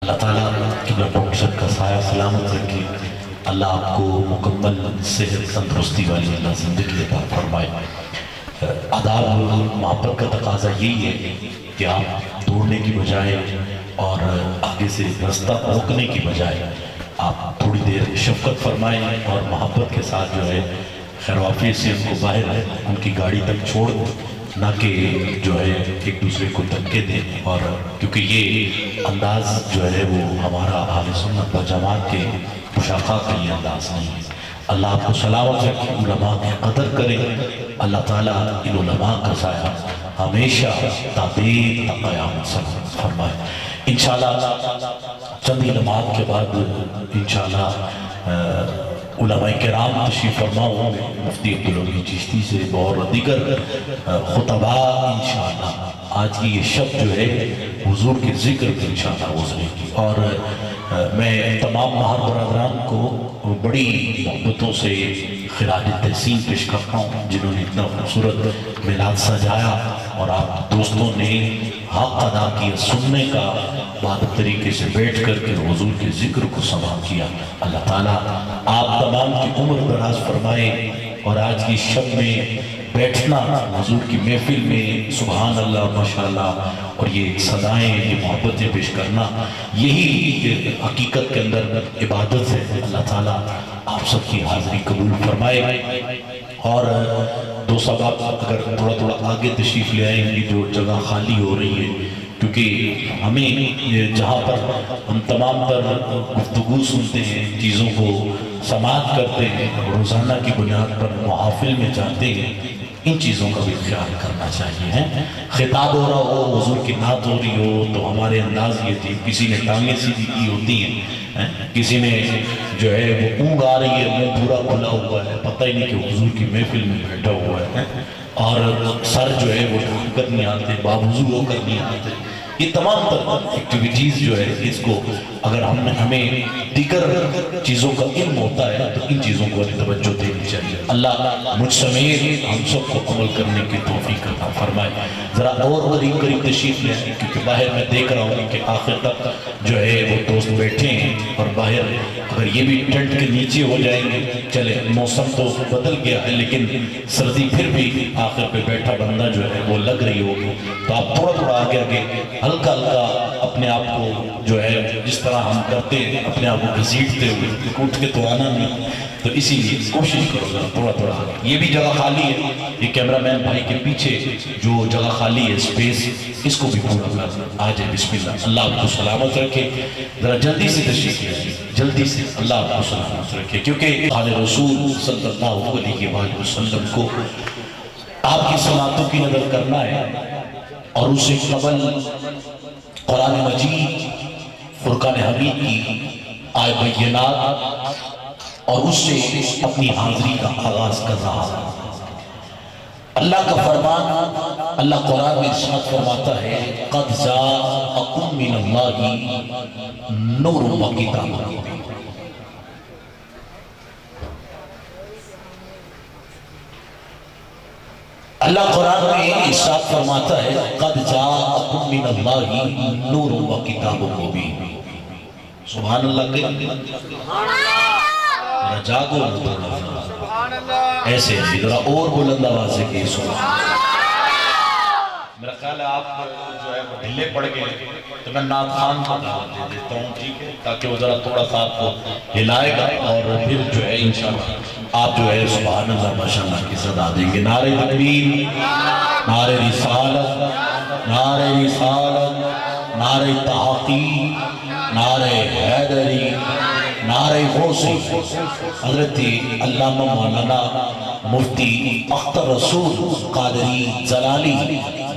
اللہ تعالیٰ کی برکت کا سایہ سلامت رکھے، اللہ آپ کو مکمل صحت تندرستی والی اللہ زندگی عطا فرمائے۔ آداب محبت کا تقاضا یہی ہے کہ آپ دوڑنے کی بجائے اور آگے سے رستہ روکنے کی بجائے آپ تھوڑی دیر شفقت فرمائیں اور محبت کے ساتھ جو ہے خیر وافیت سے ان کو باہر ان کی گاڑی تک چھوڑ، نہ کہ جو ہے ایک دوسرے کو دھکے دیں، اور کیونکہ یہ انداز جو ہے وہ ہمارا اہل سنت و جماعت کے مشاقہ کا یہ انداز نہیں ہے۔ اللہ آپ کو سلامت رکھے، علماء کی قدر کرے، اللہ تعالیٰ ان علماء کا سایہ ہمیشہ تابعین تا قیامت سلامت فرمائے۔ انشاءاللہ چند علمات کے بعد انشاءاللہ علماء کرام تشریف فرما ہوں گے، مفتی عبدالعلی چشتی سے اور دیگر خطباء انشاءاللہ آج کی یہ شب جو ہے حضور کے ذکر کی انشاءاللہ گزرے گی، اور میں تمام مہر برادران کو بڑی محبتوں سے خراج تحسین پیش کرتا ہوں جنہوں نے اتنا خوبصورت میلاد سجایا اور آپ دوستوں نے حق ادا کیا، سننے کا بعد طریقے سے بیٹھ کر کے حضور کے ذکر کو سماع کیا۔ اللہ تعالیٰ آپ تمام کی عمر دراز فرمائے، اور آج کی شب میں بیٹھنا حضور کی محفل میں سبحان اللہ ماشاءاللہ اور یہ صدائیں، یہ محبتیں پیش کرنا، یہی حقیقت کے اندر عبادت ہے۔ اللہ تعالیٰ آپ سب کی حاضری قبول فرمائے، اور دو سباب اگر تھوڑا تھوڑا آگے تشریف لے آئیں گی جو جگہ خالی ہو رہی ہے، کیونکہ ہمیں جہاں پر ہم تمام پر گفتگو سنتے ہیں، چیزوں کو سماعت کرتے ہیں، روزانہ کی بنیاد پر محافل میں جاتے ہیں، ان چیزوں کا بھی خیال کرنا چاہیے۔ خطاب ہو رہا ہو، حضور کی نعت ہو رہی ہو، تو ہمارے انداز یہ تھی، کسی نے ٹانگیں سیدھی کی ہوتی ہیں، کسی نے جو ہے وہ اونگ آ رہی ہے، منہ پورا کھلا ہوا ہے، پتہ ہی نہیں کہ حضور کی محفل میں بیٹھا ہوا ہے، اور سر جو ہے وہ ڈھک کر نہیں آتے، باوضو ہو کر نہیں آتے۔ یہ تمام تر ایکٹیویٹیز جو ہے اس کو اگر ہمیں دیگر چیزوں کا علم ہوتا ہے تو ان چیزوں کو توجہ دینی چاہیے۔ اللہ مجھ سمیت ہم سب کو عمل کرنے کی توفیق عطا فرمائے۔ ذرا اور قریب قریب تشریف لیں، کیونکہ باہر میں دیکھ رہا ہوں کہ آخر تک جو ہے وہ دوست بیٹھے ہیں، اور باہر اگر یہ بھی ٹینٹ کے نیچے ہو جائیں گے، چلے موسم تو بدل گیا ہے لیکن سردی پھر بھی آخر پہ بیٹھا بندہ جو ہے وہ لگ رہی ہوگی، تو آپ تھوڑا تھوڑا آگے آگے ہلکا ہلکا اپنے آپ کو جو ہے جس طرح ہم کرتے ہیں اپنے آپ کو گھسیٹتے ہوئے، اٹھ کے تو آنا نہیں، تو اسی لیے کوشش کرو گا تھوڑا تھوڑا۔ یہ بھی جگہ خالی ہے، یہ کیمرہ مین بھائی کے پیچھے جو جگہ خالی ہے اسپیس، اس کو بھی پورا کر آ جائے۔ بسم اللہ، اللہ آپ کو سلامت رکھے، ذرا جلدی سے تشریف لے، جلدی سے اللہ آپ کو سلامت رکھے، کیونکہ آل رسول صلی اللہ علیہ وآلہ وسلم کو آپ کی سماعتوں کی نظر کرنا ہے، اور اسے قبل قرآن مجید فرقان حمید کی آئے بینات اور اس سے اپنی حاضری کا آغاز کر رہا ہے۔ اللہ کا فرمان، اللہ قرآن میں ارشاد فرماتا ہے قد جاءکم من اللہ نور و کتاب مبین۔ اللہ قرآن میں ارشاد فرماتا ہے قد جاءکم من اللہ نور و کتاب مبین۔ سبحان اللہ کہ جاگو ایسے ذرا اور بلند آواز سے کہ سبحان اللہ۔ میرا خیال ہے آپ جو ہے ڈھلے پڑ گئے، تو میں نعت خان کو دعوت دے دیتا ہوں، ٹھیک ہے، تاکہ وہ ذرا تھوڑا سا آپ کو ہلائے گا، اور پھر جو ہے انشاءاللہ آپ جو ہے سبحان اللہ ماشاءاللہ کی صدا دیں گے۔ نعرہ تکبیر، نعرہ رسالت، نعرہ رسالت، نعرہ تحقیق، نعرہ حیدری، نعرہ غوثی۔ حضرت علامہ مولانا مفتی اختر رسول قادری جلالی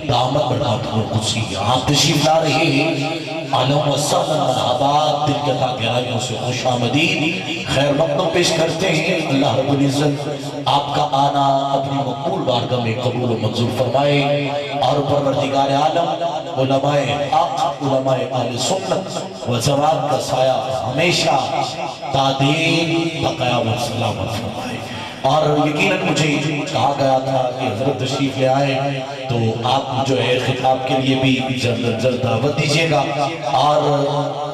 دامت برکاتہ القدسی آپ تشریف لا رہے ہیں۔ اہلا و سہلا مرحبا، دل کے تھا گہرائیوں سے خوش آمدید، خیر مقدم پیش کرتے ہیں۔ اللہ رب العزت آپ کا آنا اپنی مقبول بارگاہ میں قبول و منظور فرمائے، اور پروردگار عالم علماء حق، علماء اہل سنت و جماعت کا سایہ ہمیشہ تا دین تا قیامت سلامت فرمائے۔ اور یقیناً مجھے کہا گیا تھا کہ حضرت تشریف لے آئے تو آپ جو ہے خطاب کے لیے بھی جلد دعوت دیجیے گا. اور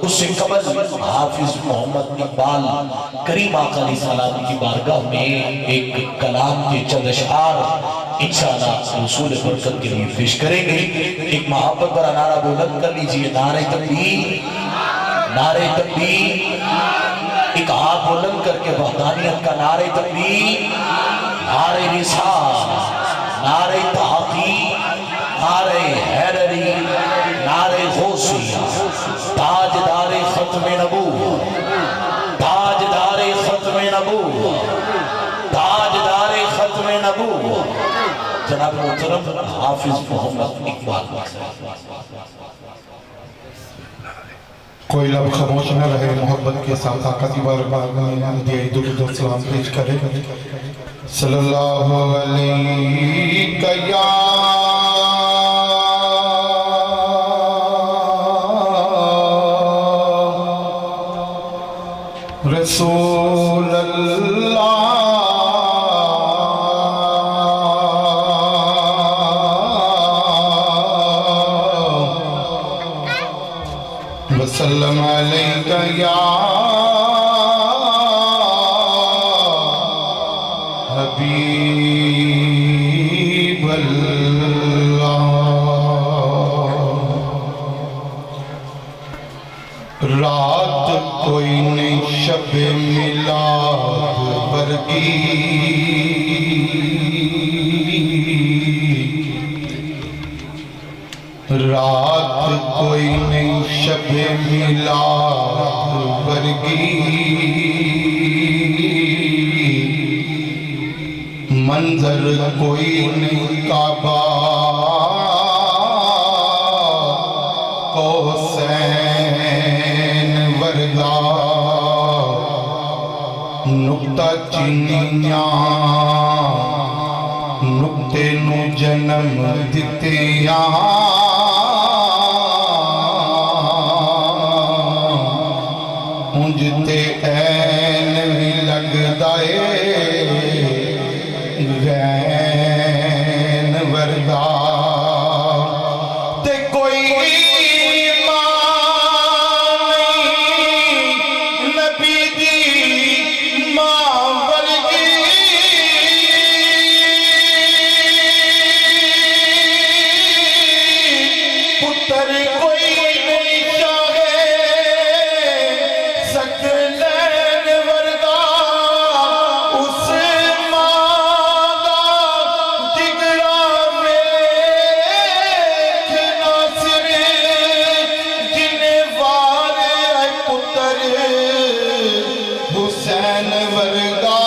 اس سے قبل حافظ محمد اقبال کریم آقا علیہ السلام کی بارگاہ میں ایک کلام کے چند اشعار انشاءاللہ رسول برکت کے لیے پیش کریں گے. ایک محبت برا نعرہ بلند کر لیجئے، نعرہ تکبیر، نعرہ تکبیر. ایک ہاتھ بلند کر کے وحدانیت کا نعرہ تکبیر، نعرہ رسالت، نعرہ تحقیق، نعرہ حیدری، نعرہ غوثیہ. تاجدار ختم نبوت، تاجدار ختم نبوت، تاجدار ختم نبوت جناب محترم حافظ محمد اقبال. کوئی لب خاموش نہ رہے، محبت کے ساتھ آقا کی بارگاہ میں دعائے درود و سلام پیش کرے. صلی اللہ علیہ یا رسول اللہ وسلم علیکہ یا حبیب اللہ. رات کوئی نہیں شب میلاد ورگی، رات کوئی نہیں شب میلاد ورگی، منظر کوئی نہیں کعبہ کوسین ورگا. نکتہ چینیاں نکتے نو جنم دیتے یہاں، انجتے این بھی لگ دائے غین وردہ. تے کوئی ایمان نہیں نبی دی ماں ورگی، پتر کوئی نہیں چاہے سکلین ورگا. اس ماں دا جگرا ویکھ ناصر، جنہیں والے اے پتر حسین ورگا.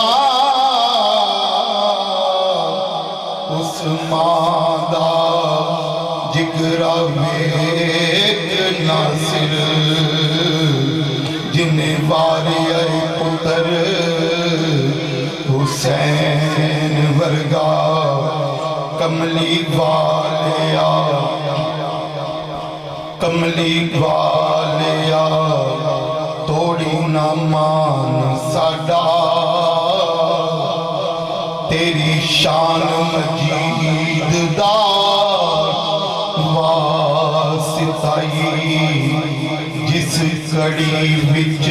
اس ماں دا جگرا ویکھ ناصر، جنہیں والے اے پتر حسین ورگا. کملی والیا، کملی والیا توڑی نہ مان ساڈا، تیری شان مجید دا واسطائی. جس کڑی وچ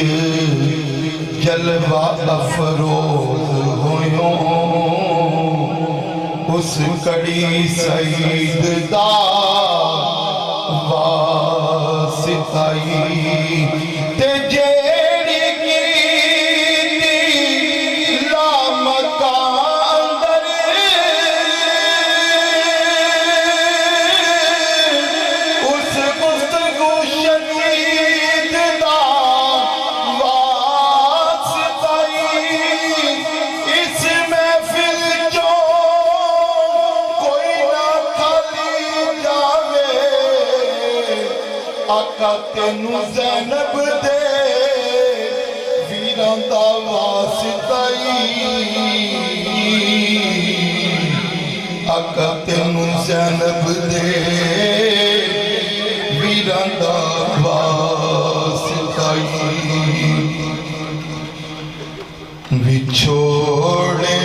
جلوہ افروز ہویوں، اس کڑی سعید دا واسطائی. تے جیڑی کیتی لامکان اندر، اس گفتگو شدید دا واسطائی. اس محفل جو کوئی نہ کھالی جاوے، آقا تینو زینب دے ویراں دا واسطائی. آقا تینو زینب دے ویراں دا واسطائی. وچھوڑے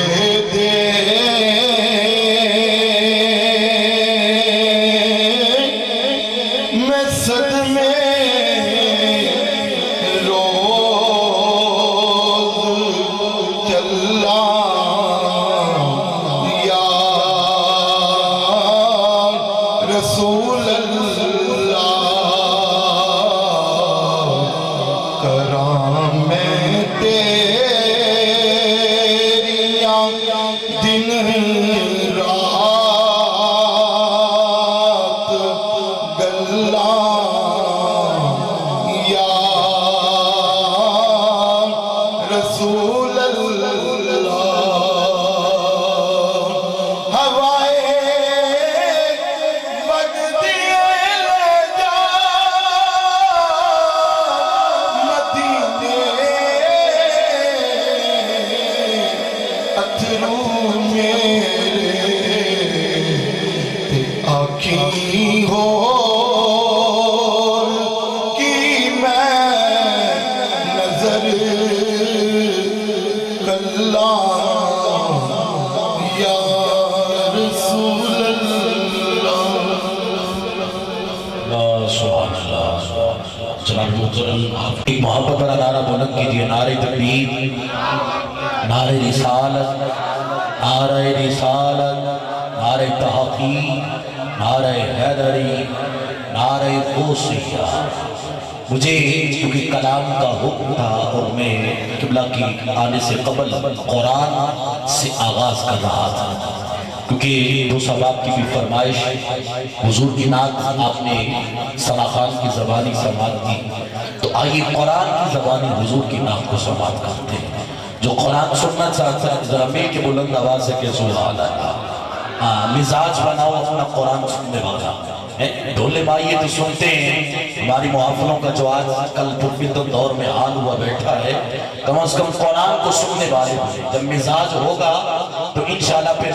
ایک محبت والا نعرہ بلند کیجئے، نعرہ تکبیر، نعرہ رسالت، نعرہ رسالت، نعرہ تحقیق، نعرہ حیدری، نعرہ غوثیہ۔ مجھے کیونکہ کلام کا حکم تھا اور میں قبلہ کی آنے سے قبل قرآن سے آغاز کر رہا تھا، کیونکہ دو صحابہ کی بھی فرمائش، حضور کی نعت آپ نے ثنا خان کی زبانی سماعت کی، تو آئیے قرآن کی زبانی حضور کی نعت کو سماعت کرتے ہیں۔ جو قرآن سننا چاہتا ہے ذرا مل کے بلند آواز سے کہ سبحان اللہ، مزاج بناؤ اپنا قرآن سننے والا۔ ڈھولے بھائی تو سنتے ہیں، ہماری محافلوں کا جو آج کل پرفتن دور میں حال ہوا بیٹھا ہے، کم از کم قرآن کو سننے والے جب مزاج ہوگا تو انشاءاللہ پھر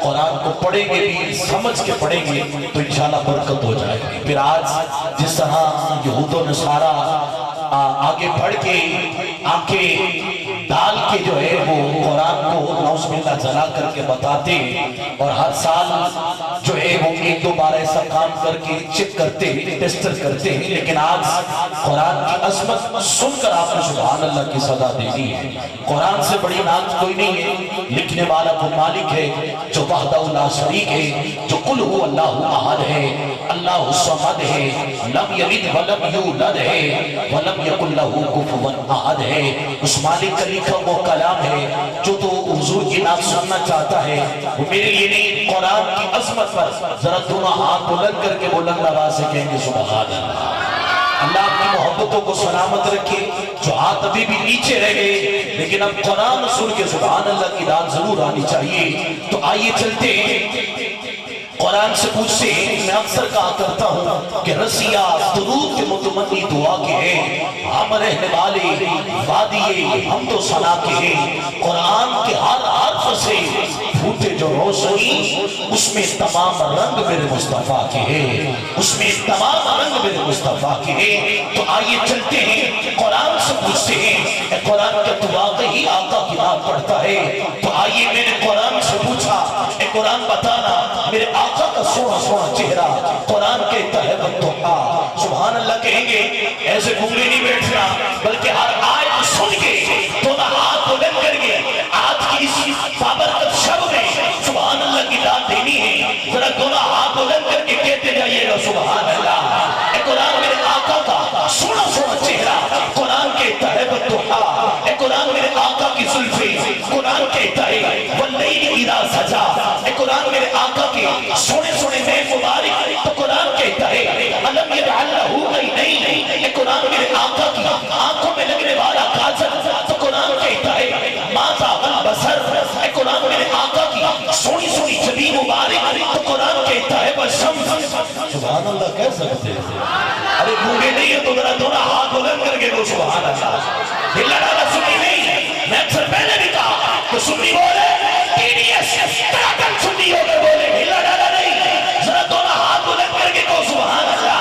قرآن کو پڑھیں گے بھی، سمجھ کے پڑھیں گے تو انشاءاللہ برکت ہو جائے گی۔ پھر آج جس طرح یہود و نصارہ آگے بڑھ کے آنکھیں ڈال کے جو ہے وہ قرآن کو نعوذ باللہ جلا کر کے بتاتے اور ہر سال جو ہے وہ ایک دو بار ایسا کام کر کے چیک کرتے ہیں، ٹیسٹر کرتے ہیں، لیکن آج قرآن کی عظمت سن کر آپ نے سبحان اللہ کی صدا دینی ہے۔ قرآن سے بڑی نعت کوئی نہیں ہے، لکھنے والا وہ مالک ہے جو وحدہ لا شریک ہے، جو قل هو اللہ احد ہے، اللہ الصمد ہے، لم یلد ولم یولد ہے، ولم یکن لہ کفوا احد ہے۔ اس مالک کا لکھا وہ کلام ہے جو تو حضور کی نعت سننا چاہتا ہے، وہ میرے لیے نہیں، قرآن کی عظمت پر ذرا دونوں ہاتھ بلند کر کے بلند آواز سے کہیں گے سبحان اللہ۔ اللہ اپنی محبتوں کو سلامت رکھے، جو ہاتھ ابھی بھی نیچے رہ گئے لیکن اب قرآن سن کے سبحان اللہ کی داد ضرور آنی چاہیے۔ تو آئیے چلتے ہیں، قرآن سے پوچھتے ہیں، میں اکثر کہا کرتا ہوں کہ رسیہ درود کے متمنی دعا کے ہیں، ہم رہنے والے وادی حمد و ثنا کے ہیں، قرآن کے ہر حرف سے پھوٹے جو روشنی، اس میں تمام رنگ میرے مصطفیٰ کے ہیں، اس میں تمام رنگ میرے مصطفیٰ کے ہیں۔ تو آئیے چلتے ہیں، قرآن سے پوچھتے ہیں، اے قرآن کا تو واقعی آقا کی نعت پڑھتا ہے؟ تو آئیے میں نے قرآن سے پوچھا، اے قرآن بتانا میرے آقا کا سونا سونا چہرہ، قرآن کہتا ہے والضحیٰ، سبحان اللہ کہیں گے، ایسے گھومنے نہیں بیٹھنا بلکہ ہر آیت سن کے دونوں ہاتھ بلند کر کے آج کی اس بابرکت شب میں سبحان اللہ کی داد دینی ہے۔ ذرا دونوں ہاتھ بلند کر کے کہتے جائیے گا سبحان اللہ۔ اے قرآن میرے آقا کا سونا سونا چہرہ، قرآن کہتا ہے والضحیٰ، اے قرآن میرے آقا کی زلفیں، قرآن کہتا ہے واللیل اذا سجا، اے قرآن میرے آقا کے سونے سونے نیم مبارک، تو قرآن کہتا ہے علم یجعل لہ عینین، اے قرآن میرے آقا کی آنکھوں میں لگنے والا کاجل، تو قرآن کہتا ہے ما زاغ البصر، اے قرآن میرے آقا کی سونی سونی جبی مبارک، تو قرآن کہتا ہے والشمس، سبحان اللہ کہہ سکتے ہیں؟ ارے گونگے نہیں ہے تو ذرا دونوں ہاتھ بلند کر کے وہ سبحان اللہ۔ یہ لڑانا سنی نہیں، میں اکثر پہلے بھی کہا کہ سنی بولے TDS تراکن سنی ہو کے بولے ہلا ڈالا نہیں، ذرا دونوں ہاتھ بلند کر کے کو سبحان اللہ۔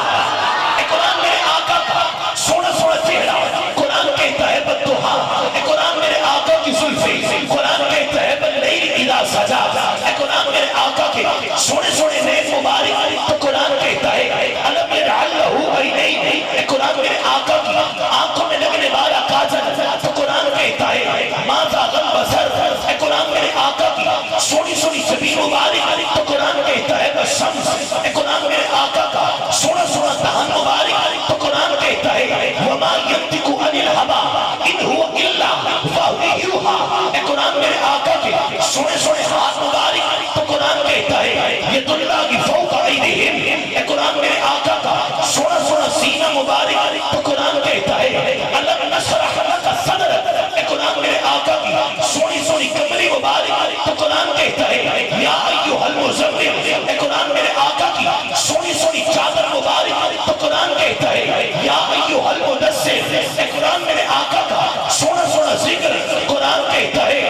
اے قرآن میرے آقا کا سونا سونا چہرہ، قرآن کہتا ہے والضحیٰ، اے قرآن میرے آقا کی زلفیں، قرآن کہتا ہے واللیل اذا سجا، اے قرآن میرے آقا کے سونے سونے نیم مبارک، تو قرآن کہتا ہے علم یجعل لہ عینین، اے قرآن میرے آقا کی آنکھوں میں لگنے والا کاجل، تو قرآن کہتا ہے ما زاغ البصر، اے قرآن میرے آقا کی سونی سونی جبین مبارک، تو قرآن کہتا ہے والشمس، اے قرآن میرے آقا کا سونا سونا دہن مبارک، تو قرآن کہتا ہے وما ینطق عن الہوی ان هو الا وحی یوحی، اے قرآن میرے آقا کے سونے سونے ہاتھ مبارک، تو قرآن کہتا ہے ید اللہ فوق ایدیہم، اے قرآن میرے آقا کا سونا سونا سینہ مبارک، تو قرآن کہتا ہے الم نشرح لک صدرک، اے قرآن میرے آقا کی سونی سونی کمری مبارک، تو قرآن کہتا ہے یا ایھا المزمل، اے قرآن میرے آقا کی سونی سونی چادر مبارک، تو قرآن کہتا ہے یا ایھا المدثر، اے قرآن میرے آقا کا سونا سونا ذکر، قرآن کہتا ہے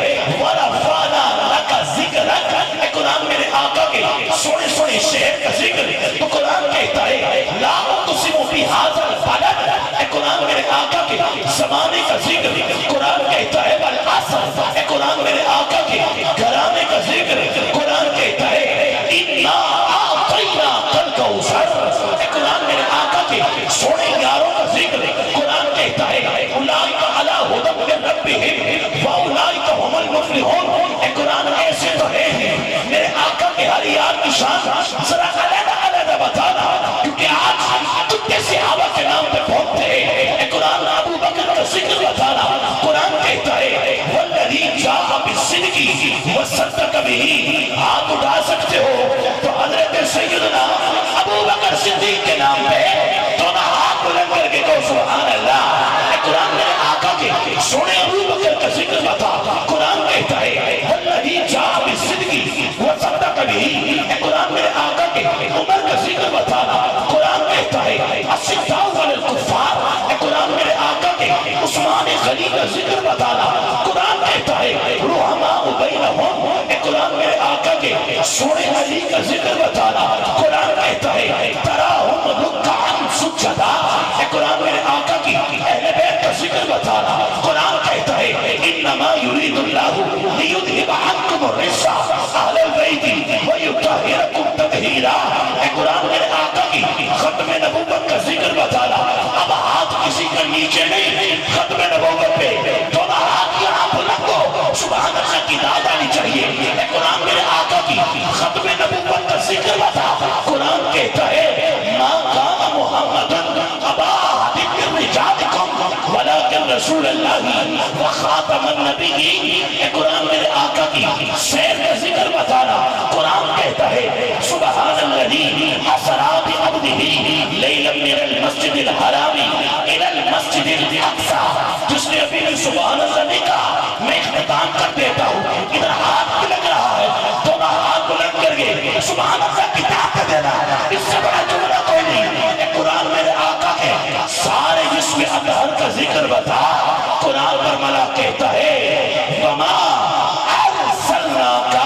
ورفعنا لک ذکرک، اے قرآن میرے آقا کے سونے سونے شہر کا ذکر، تو قرآن کہتا ہے لا اقسم بھذا البلد، اے قرآن میرے آقا کے زمانے کا ذکر، قرآن کہتا ہے والعصر، اے قرآن میرے آقا کے گھرانے کا ذکر، قرآن کہتا ہے انا اعطیناک الکوثر، اے قرآن میرے آقا کے سونے یاروں کا ذکر، قرآن ذکر بتانا قرآن کہتا ہے والذی جاء بالصدق وصدق بہ. ہاتھ اٹھا سکتے ہو تو حضرت سیدنا ابو بکر صدیق کے نام پہ دونوں ہاتھ بلند کر کے کہو سبحان اللہ. قرآن میرے آقا کے سونے ابو بکر کا ذکر بتا. قرآن کہتا ہے والذی جاء بالصدق وصدق بہ. قرآن میرے آقا کے عمر کا ذکر بتانا. قرآن کہتا ہے الشداء علی الکفار. قرآن میرے آقا کے عثمان غنی کا ذکر بتانا. قرآن کہتا ہے رحماء بینہم. قرآن میرے آقا کے سونے علی کا ذکر بتانا. قرآن کہتا ہے تراہم رکعا سجدا. قرآن میرے آقا کی اہل بیت کا ذکر بتانا. قرآن کہتا ہے انما یرید اللہ لیذھب عنکم الرجس اہل البیت ویطہرکم تطہیرا. قرآن میرے آقا کی ختم نبوت کا ذکر بتانا. اب ہاتھ کسی کا نیچے نہیں, ختم نبوت پہ دونوں ہاتھ یہاں بلند ہو, سبحان اللہ کی داد آنی چاہیے. قرآن میرے آقا کی ختم نبوت کا ذکر بتا. قرآن کہتا ہے ما کان محمد ابا احد من رجالکم ولکن رسول اللہ وخاتم النبیین. قرآن میرے آقا کی سیر کا ذکر بتانا. قرآن کہتا ہے سبحان الذی اسری بعبدہ لیلا من المسجد الحرام الی المسجد الاقصی. جس نے ابھی بھی سبحان اللہ نے کہا میں اختتام کر دیتا ہوں. ادھر ہاتھ بھی لگ رہا ہے, دونوں ہاتھ بلند کر کے سبحان اللہ کی طاقت دینا. اس سے بڑا جملہ کوئی نہیں. قرآن میرے آقا کے سارے جسم اطہر کا ذکر بتا. قرآن برملا کہتا ہے وما ارسلناک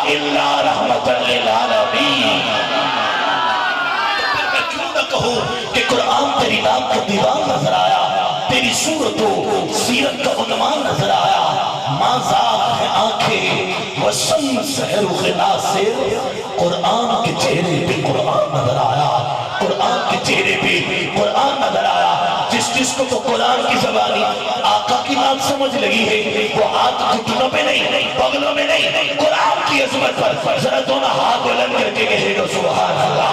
الا رحمۃ للعالمین. میں کیوں نہ کہوں کہ قرآن تیری نام کا دیوان نظر آیا, تیری صورت و سیرت کا عنوان نظر آیا. ماں زاغ ہے آنکھیں وسم سحر و ناصر. قرآن کے چہرے پہ قرآن نظر آیا, قرآن کے چہرے پہ قرآن نظر آیا. جس کو تو قرآن کی زبانی آقا کی بات سمجھ لگی ہے وہ ہاتھ گھٹنوں پہ نہیں, بغلوں میں نہیں, قرآن کی عظمت پر ذرا دونوں ہاتھ بلند کر کے کہے گا سبحان اللہ.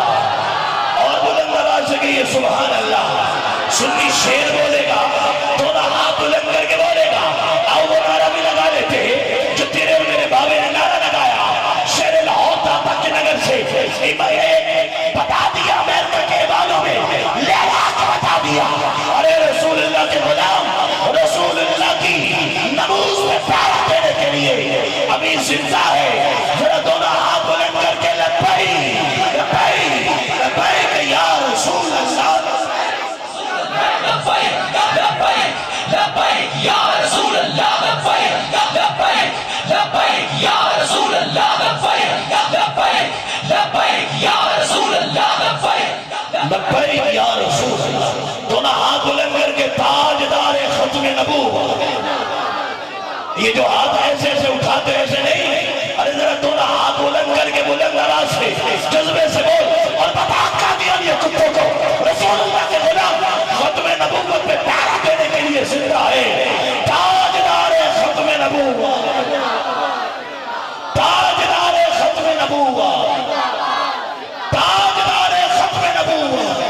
اور بلند آواز سے کہیے سبحان اللہ. سنی شیر بولے گا, دونوں ہاتھ بلند کر کے بولے گا. آؤ وہ نعرہ بھی لگا لیتے ہیں جو تیرے اور میرے بابے نے نعرہ لگایا. شہر لاہور داتا کے نگر سے بتا دیا امریکہ کے بالوں میں لیلا کے بتا دیا. ارے رسول اللہ کے غلام, رسول اللہ کی نموز میں پیارا دینے کے لیے ابھی زندہ ہے. ذرا دونوں ہاتھ بلند کر کے لبیک لبیک لبیک یا رسول اللہ. لبیک لبیک لبیک یا رسول اللہ. لبیک لبیک لبیک یا رسول اللہ. لبیک لبیک لبیک یا رسول اللہ. لبیک یا رسول اللہ. دونوں ہاتھ بلند کر کے تاجدار ختم نبوت. یہ جو ہاتھ ایسے ایسے اٹھاتے ایسے نہیں, ارے ذرا دونوں ہاتھ بلند کر کے بلند آواز سے جذبے سے بول اور بتا قادیان یہ کتوں کو رسول اللہ کے غلام ختم نبوت پہ پیارا دینے کے لیے زندہ ہے. تاجدار ختم نبوت, تاجدار ختم نبوت, تاجدار ختم نبوت.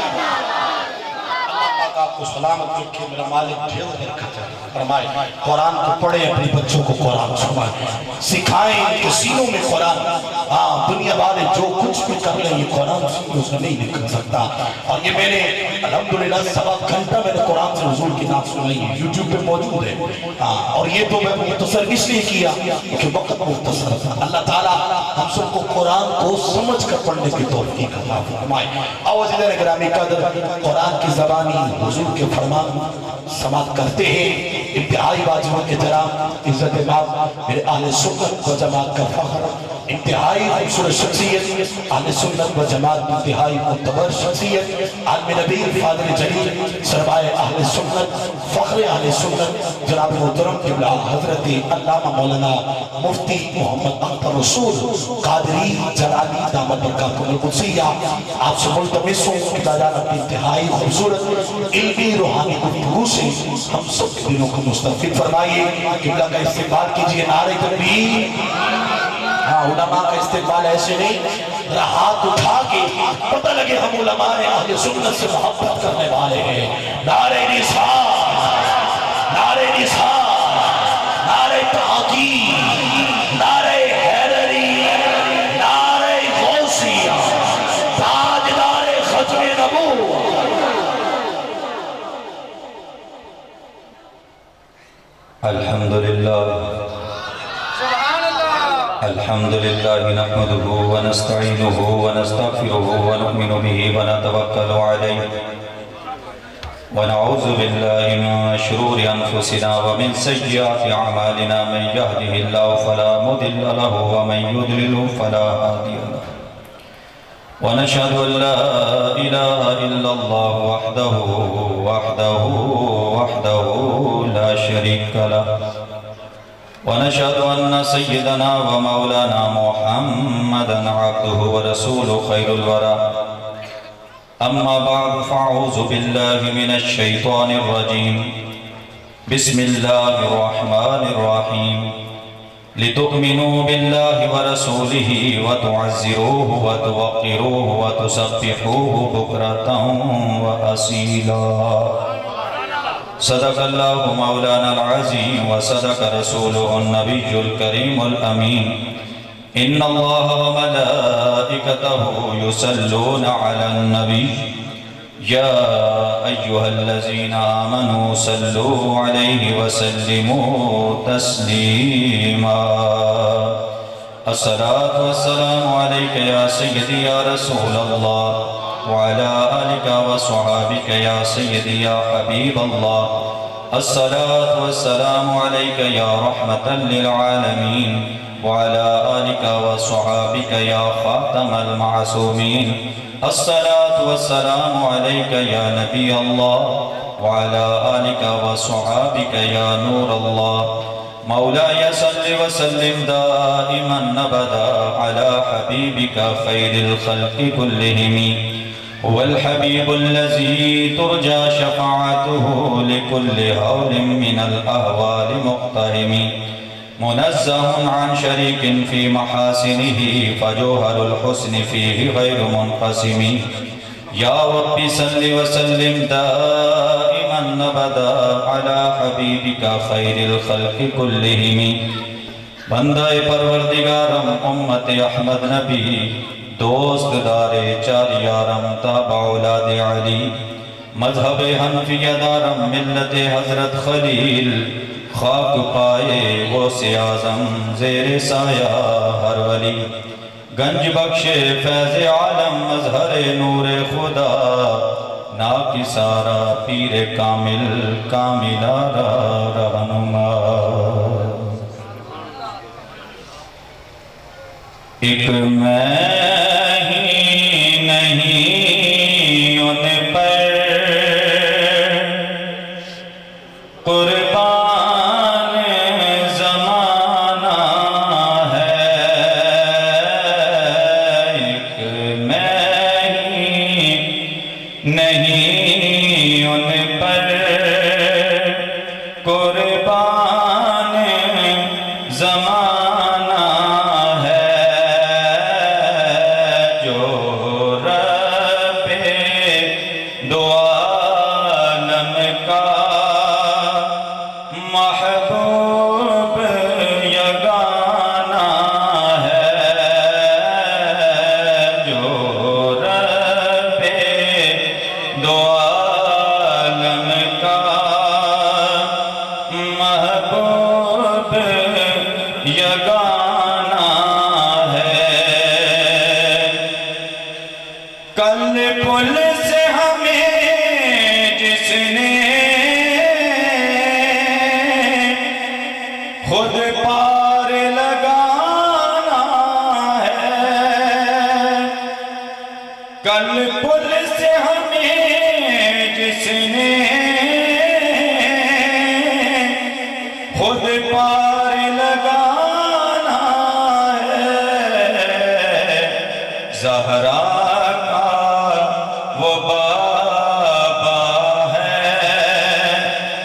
اللہ پاک آپ کو سلامت رکھے. میرا مالک ڈھیر رکھا جائے. فرمائے قرآن کو پڑھیں, اپنی بچوں کو قرآن سنائیں, سکھائیں ان کے سینوں میں قرآن. دنیا والے جو کچھ بھی کر لیں یہ قرآن سینوں سے نہیں نکل سکتا. اور یہ میں نے الحمدللہ سوا گھنٹہ میں نے قرآن سے حضور کی نعت سنائی ہے, یوٹیوب پہ موجود ہے. اور یہ تو میں مختصر اس لیے کیا کہ وقت مختصر تھا. اللہ تعالیٰ ہم سب کو قرآن کو سمجھ کر پڑھنے کی توفیق عطا فرمائے. آواز ادھر گرامی قدر قرآن کی زبانی حضور کے فرمان سماعت کرتے ہیں. انتہائی واجب احترام عزت باب میرے اہل سنت و جماعت کا فخر, انتہائی خوبصورت شخصیت, اہل سنت و جماعت انتہائی معتبر شخصیت, عالم نبی فاضل جلیل سرمایہ اہل سنت, فخر اہل سنت جناب محترم قبلہ حضرت علامہ مولانا مفتی محمد اختر رسول قادری جلالی دامت برکاتہ القدسیہ. آپ سے ملتمس ہوں کہ دادان اپنی انتہائی خوبصورت علمی روحانی گفتگو سے ہم سب کے دلوں کو مستفید فرمائیے. قبلہ کا استقبال کیجئے. نعرہ تکبیر. علماء کا استقبال ایسے نہیں, ہاتھ اٹھا کے پتہ لگے ہم علماء اہل سنت سے محبت کرنے والے ہیں. نعرہ رسالت, الحمد لله نحمده ونستعينه ونستغفره ونؤمن به ونتوكل عليه ونعوذ بالله من شرور أنفسنا ومن سيئات أعمالنا من يهده الله فلا مضل له ومن يضلل فلا هادي له ونشهد أن لا إله إلا الله وحده لا شريك له ونشهد أن سيدنا ومولانا محمدا عبده ورسوله خير الورى أما بعد فأعوذ بالله من الشيطان الرجيم بسم الله الرحمن الرحيم لتؤمنوا بالله ورسوله وتعزروه وتوقروه وتسبحوه بكرة وأصيلا صدق الله مولانا العظيم وصدق رسوله النبي الكريم الأمين إن الله وملائكته يصلون على النبي يا أيها الذين آمنوا صلوا عليه وسلموا تسليما الصلاة والسلام عليك يا سيدي يا رسول الله وعلى آلك وصحابك يا سيدي يا حبيب الله الصلاة والسلام عليك يا رحمة للعالمين وعلى آلك وصحابك يا خاتم المعصومين الصلاة والسلام عليك يا نبي الله وعلى آلك وصحابك يا نور الله مولاي صل وسلم دائما أبدا على حبيبك خير الخلق كلهم هو الحبيب الذي ترجى شفاعته لكل هول من الأهوال مقتهم منزه عن شريك في محاسنه فجوهر الحسن فيه غير منقسم يا رب صل وسلم دائما أبدا على حبيبك خير الخلق كلهم بندہ پروردگارم امت احمد نبی دوست دار چار یارم تابع اولاد علی مذہب حنفیہ دارم ملت حضرت خلیل خاک پائے غوث اعظم زیر سایہ ہر ولی گنج بخشے فیض عالم مظہر نور خدا ناکسارا پیر کامل کاملارا رہنما ایک میں ہی نہیں ان پر قربان زمانہ ہے ایک میں ہی نہیں ان پر قربان زمانہ محبوب یگانا ہے جو رب دو عالم کا محبوب یگانا ہے کل پل سے ہمیں جس نے خود پار لگانا ہے کل پل سے ہمیں جس نے خود پار لگانا ہے زہرا کا وہ بابا ہے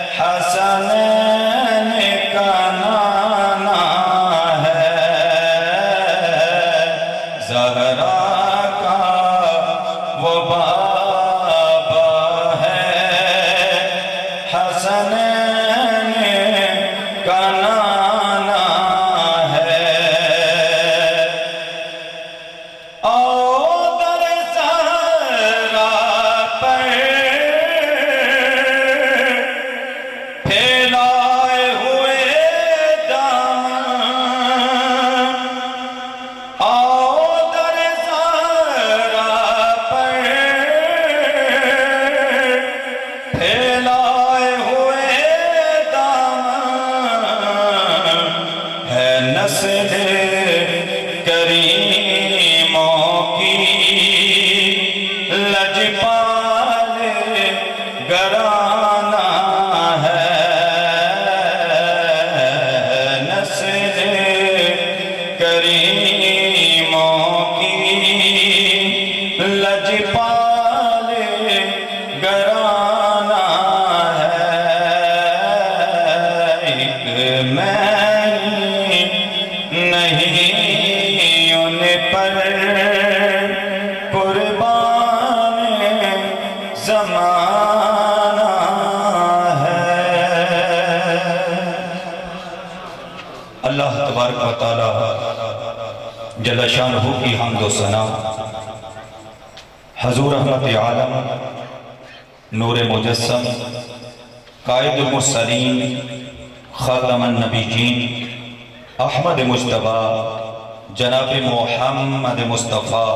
حسن پھیلائے ہوئے اللہ تبارک و تعالی جل شانہ کی حمد و ثنا، حضور رحمت عالم، نور مجسم، قائد المرسلین، خاتم النبیین، احمد مجتبی جناب محمد مصطفیٰ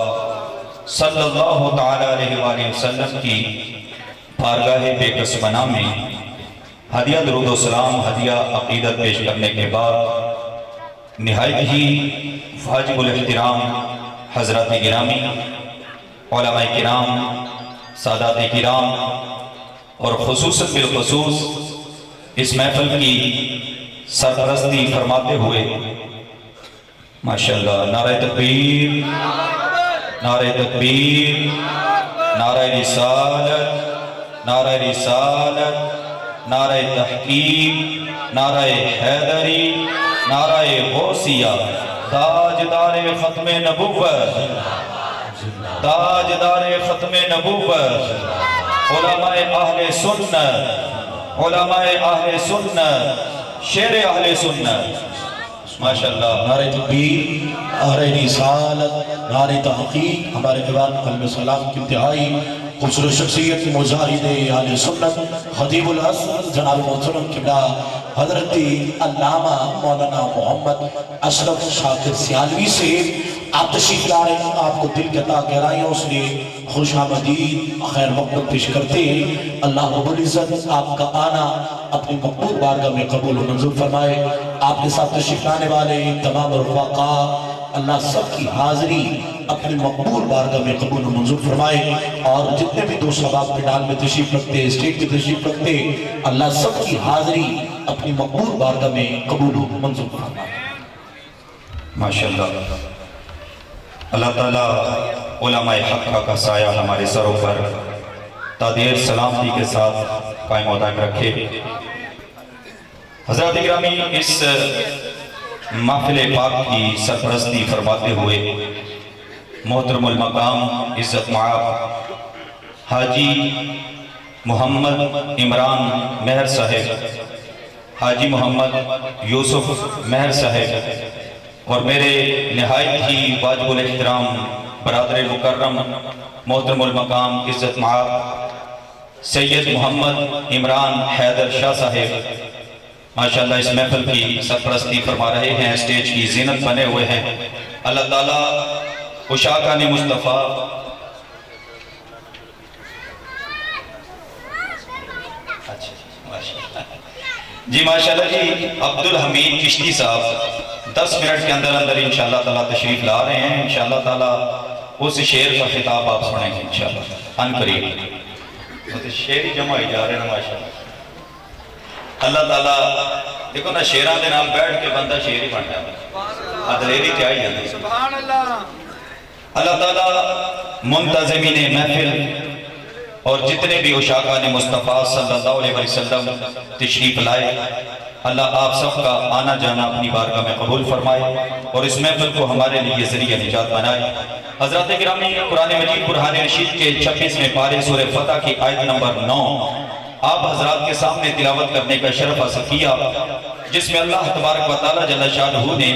صلی اللہ تعالی علیہ وآلہ وسلم کی بارگاہ بے کسبنا میں ہدیہ درود و سلام، ہدیہ عقیدت پیش کرنے کے بعد نہایت ہی واجب الاحترام حضرات گرامی، علماء کرام، سادات کرام اور خصوصاً بالخصوص اس محفل کی سرپرستی فرماتے ہوئے ماشاءاللہ نعرہ تکبیر، نعرہ تکبیر، نعرہ رسالت، نعرہ رسالت، نعرہ تحقیق، نعرہ حیدری، نعرہ غوثیہ، تاجدار ختم نبوت، تاجدار ختم نبوت، علماء اہل سنت، علماء اہل سنت، شیر اہل سنت، ماشاءاللہ نعرہ تکبیر، نعرہ رسالت، نعرہ تحقیق، ہمارے جوان قلب سلام کی انتہائی خوبصورت شخصیت مجاہد اہل سنت خطیب الحسن جناب محترم قبلہ حضرت علامہ مولانا محمد اشرف شاکر سیالوی سے آپ تشریف لائے، آپ کو دل کے عطا گہرائیوں سے خوش آمدید خیر مقدم پیش کرتے ہیں۔ اللہ رب العزت آپ کا آنا اپنی مقبول بارگاہ میں قبول و منظور فرمائے۔ آپ کے ساتھ تشریف لانے والے تمام رفقا، اللہ سب کی حاضری اپنی مقبول بارگاہ میں قبول و منظور فرمائے، اور جتنے بھی دوست احباب پنڈال میں تشریف رکھتے، اسٹیج میں تشریف رکھتے، اللہ سب کی حاضری اپنی مقبول بارگاہ میں قبول و منظور فرمائے۔ ماشاءاللہ اللہ تعالیٰ علماء حق کا سایہ ہمارے سروں پر تادیر سلامتی کے ساتھ قائم و دائم رکھے۔ حضرات گرامی، اس محفل پاک کی سرپرستی فرماتے ہوئے محترم المقام عزت مآب حاجی محمد عمران مہر صاحب، حاجی محمد یوسف مہر صاحب، اور میرے نہایت ہی واجب الاحترام برادر مکرم محترم المقام عزت مآب سید محمد عمران حیدر شاہ صاحب ماشاءاللہ اس محفل کی سرپرستی فرما رہے ہیں، اسٹیج کی زینت بنے ہوئے ہیں۔ اللہ تعالیٰ اشاقان مصطفیٰ جی ماشاءاللہ جی عبدالحمید چشتی صاحب 10 منٹ کے اندر اندر انشاءاللہ تعالیٰ تشریف لا رہے ہیں۔ انشاءاللہ تعالیٰ اس شعر کا خطاب آپ سنیں گے انشاءاللہ ان قریب۔ شعر ہی جمع ہی جا رہے ہیں ماشاءاللہ۔ اللہ تعالیٰ دیکھو نا، شیران دے نام بیٹھ کے بندہ شیر ہی بن جاتا، ادلیری چاہی جاتی۔ سبحان اللہ۔ اللہ تعالیٰ منتظمین محفل اور جتنے بھی عشاقان مصطفیٰ صلی اللہ علیہ وسلم تشریف لائے، اللہ آپ سب کا آنا جانا اپنی بارگاہ میں قبول فرمائے اور اس محفل کو ہمارے لیے ذریعہ نجات بنائے۔ حضرات گرامی، قرآن مجید برہان رشید کے 26ویں پارے سورہ فتح کی آیت نمبر 9 آپ حضرات کے سامنے تلاوت کرنے کا شرف حاصل کیا، جس میں اللہ تبارک و تعالی جل شانہ نے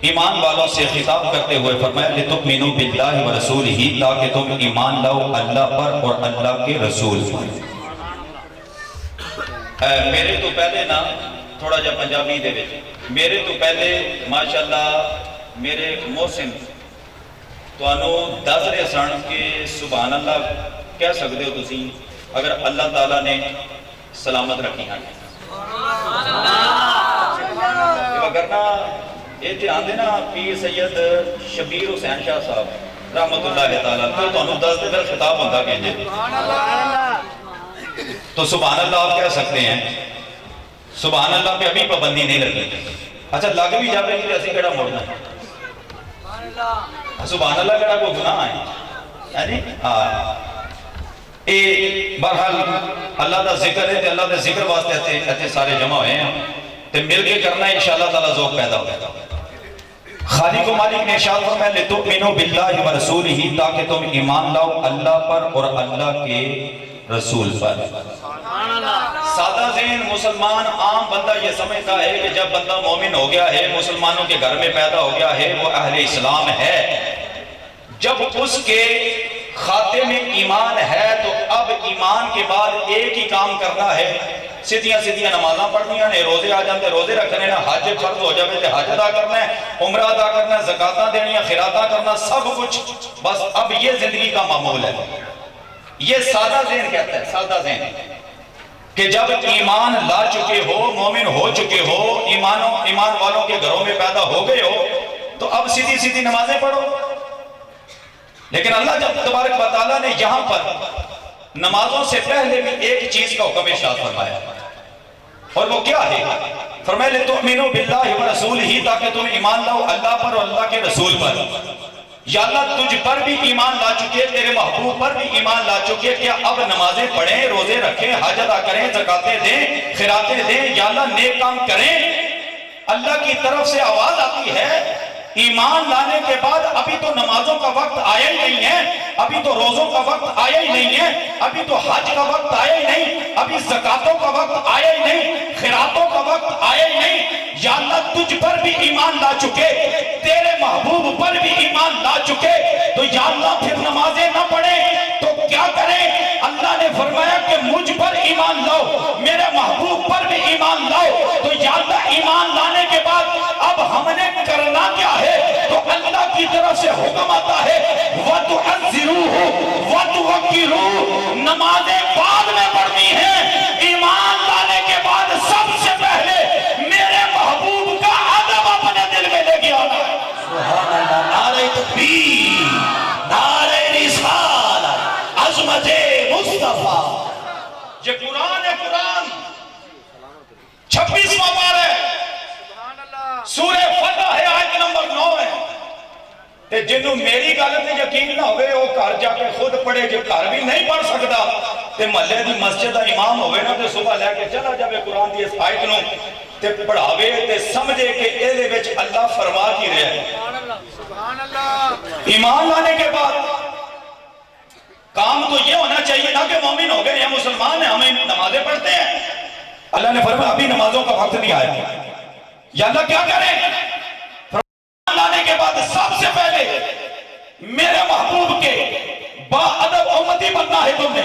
ایمان والوں سے خطاب کرتے ہوئے فرمایا لِتُؤْمِنُوا بِاللَّهِ وَرَسُولِهِ، تاکہ تم ایمان لاؤ اللہ پر اور اللہ کے رسول پر۔ میرے تو پہلے نا تھوڑا جا پنجابی دے وچ، میرے تو پہلے ماشاءاللہ میرے محسن تو انو دس رہے سن کہ سبحان اللہ کہہ سکتے ہو تسی اگر اللہ تعالیٰ نے سلامت رکھی ہیں۔ اگرنا یہ دھیان دینا پیر سید شبیر حسین شاہ صاحب رحمت اللہ تعالیٰ تو انہوں 10 دن پھر خطاب ہوتا کہنجے تو سبحان اللہ آپ کہہ سکتے ہیں۔ سبحان اللہ پہ ابھی پابندی نہیں لگی، اچھا لگ بھی جاوے کہ ایسی کڑا موڑنا ہے۔ سبحان اللہ کڑا کو گناہ ہے یعنی بہرحال اللہ دا ذکر ہے، اللہ دا ذکر واسطے ایتے سارے جمع ہوئے ہیں تے مل کے کرنا ہے، انشاءاللہ تعالیٰ ذوق پیدا ہوگا۔ خالق و مالک نے ارشاد فرمایا لِتُؤْمِنُوا بِاللَّهِ وَرَسُولِهِ، تاکہ تم ایمان لاؤ اللہ پر اور اللہ کے رسول پر۔ سادہ ذہن مسلمان عام بندہ یہ سمجھتا ہے کہ جب بندہ مومن ہو گیا ہے، مسلمانوں کے گھر میں پیدا ہو گیا ہے، وہ اہل اسلام ہے، جب اس کے خاتے میں ایمان ہے تو اب ایمان کے بعد ایک ہی کام کرنا ہے، سیدھیاں نمازاں پڑھنیاں نے، روزے آ جاندے روزے رکھنے نا، حج فرض ہو جائے تو حج ادا کرنا ہے، عمرہ ادا کرنا ہے، زکاتاں دینی ہیں، خیراتاں کرنا، سب کچھ بس اب یہ زندگی کا معمول ہے۔ یہ سادہ ذہن کہتا ہے، سادہ ذہن کہ جب ایمان لا چکے ہو، مومن ہو چکے ہو، ایمان والوں کے گھروں میں پیدا ہو گئے ہو تو اب سیدھی نمازیں پڑھو۔ لیکن اللہ جب تبارک و تعالیٰ نے یہاں پر نمازوں سے پہلے بھی ایک چیز کا حکم ارشاد فرمایا، اور وہ کیا ہے؟ فرمایا لِتُؤْمِنُوا بِاللَّهِ وَرَسُولِهِ، تاکہ تم ایمان لاؤ اللہ پر اور اللہ کے رسول پر۔ یا اللہ تجھ پر بھی ایمان لا چکے، تیرے محبوب پر بھی ایمان لا چکے، کیا اب نمازیں پڑھیں، روزے رکھیں، حج ادا کریں، زکاتیں دیں، خیراتیں دیں، یا اللہ نیک کام کریں۔ اللہ کی طرف سے آواز آتی ہے ایمان لانے کے بعد ابھی تو نمازوں کا وقت آیا ہی نہیں ہے، ابھی تو روزوں کا وقت آیا ہی نہیں ہے، ابھی تو حج کا وقت آیا ہی نہیں، ابھی زکاتوں کا وقت آیا ہی نہیں، خیراتوں کا وقت آیا ہی نہیں۔ یا اللہ تجھ پر بھی ایمان لا چکے، تیرے محبوب پر بھی ایمان لا چکے، تو یا اللہ پھر نمازیں نہ پڑھیں تو کیا کریں؟ اللہ نے فرمایا کہ مجھ پر ایمان لاؤ، میرے محبوب پر بھی ایمان لاؤ۔ تو یا اللہ ایمان لانے کے بعد اب ہم نے کرنا کیا ہے؟ تو اللہ کی طرف سے حکم آتا ہے وَتُعَذِّرُوهُ وَتُوَقِّرُوهُ، نمازیں بعد میں پڑھنی ہیں، ایمان لانے کے بعد سب سے پہلے میرے محبوب کا ادب اپنے دل میں لے کے آنا ہے۔ سبحان اللہ، نعرہ تکبیر، نعرہ رسالت، عظمت مصطفیٰ۔ یہ قرآن ہے، قرآن 26واں پارہ ہے، سورہ فتح ہے، آیت نمبر 9 ہے۔ تے جنہوں میری گل تے یقین نہ ہوئے وہ گھر جا کے خود پڑھے، جو گھر بھی نہیں پڑھ سکتا تے محلے دی مسجد دا امام ہوئے نا تے صبح لے کے چلا جاوے قرآن دی اس آیت نوں تے پڑھاوے تے سمجھے کہ اے دے وچ اللہ فرما کی رہا ہے۔ سبحان اللہ۔ ایمان لانے کے بعد کام تو یہ ہونا چاہیے نا کہ مومن ہو گئے ہیں، مسلمان ہیں، ہمیں نمازیں پڑھتے ہیں۔ اللہ نے فرمایا ابھی نمازوں کا وقت نہیں آیا، یا اللہ کیا کریں؟ لانے کے بعد سب سے پہلے میرے محبوب کے با ادب امتی بننا ہے تم نے،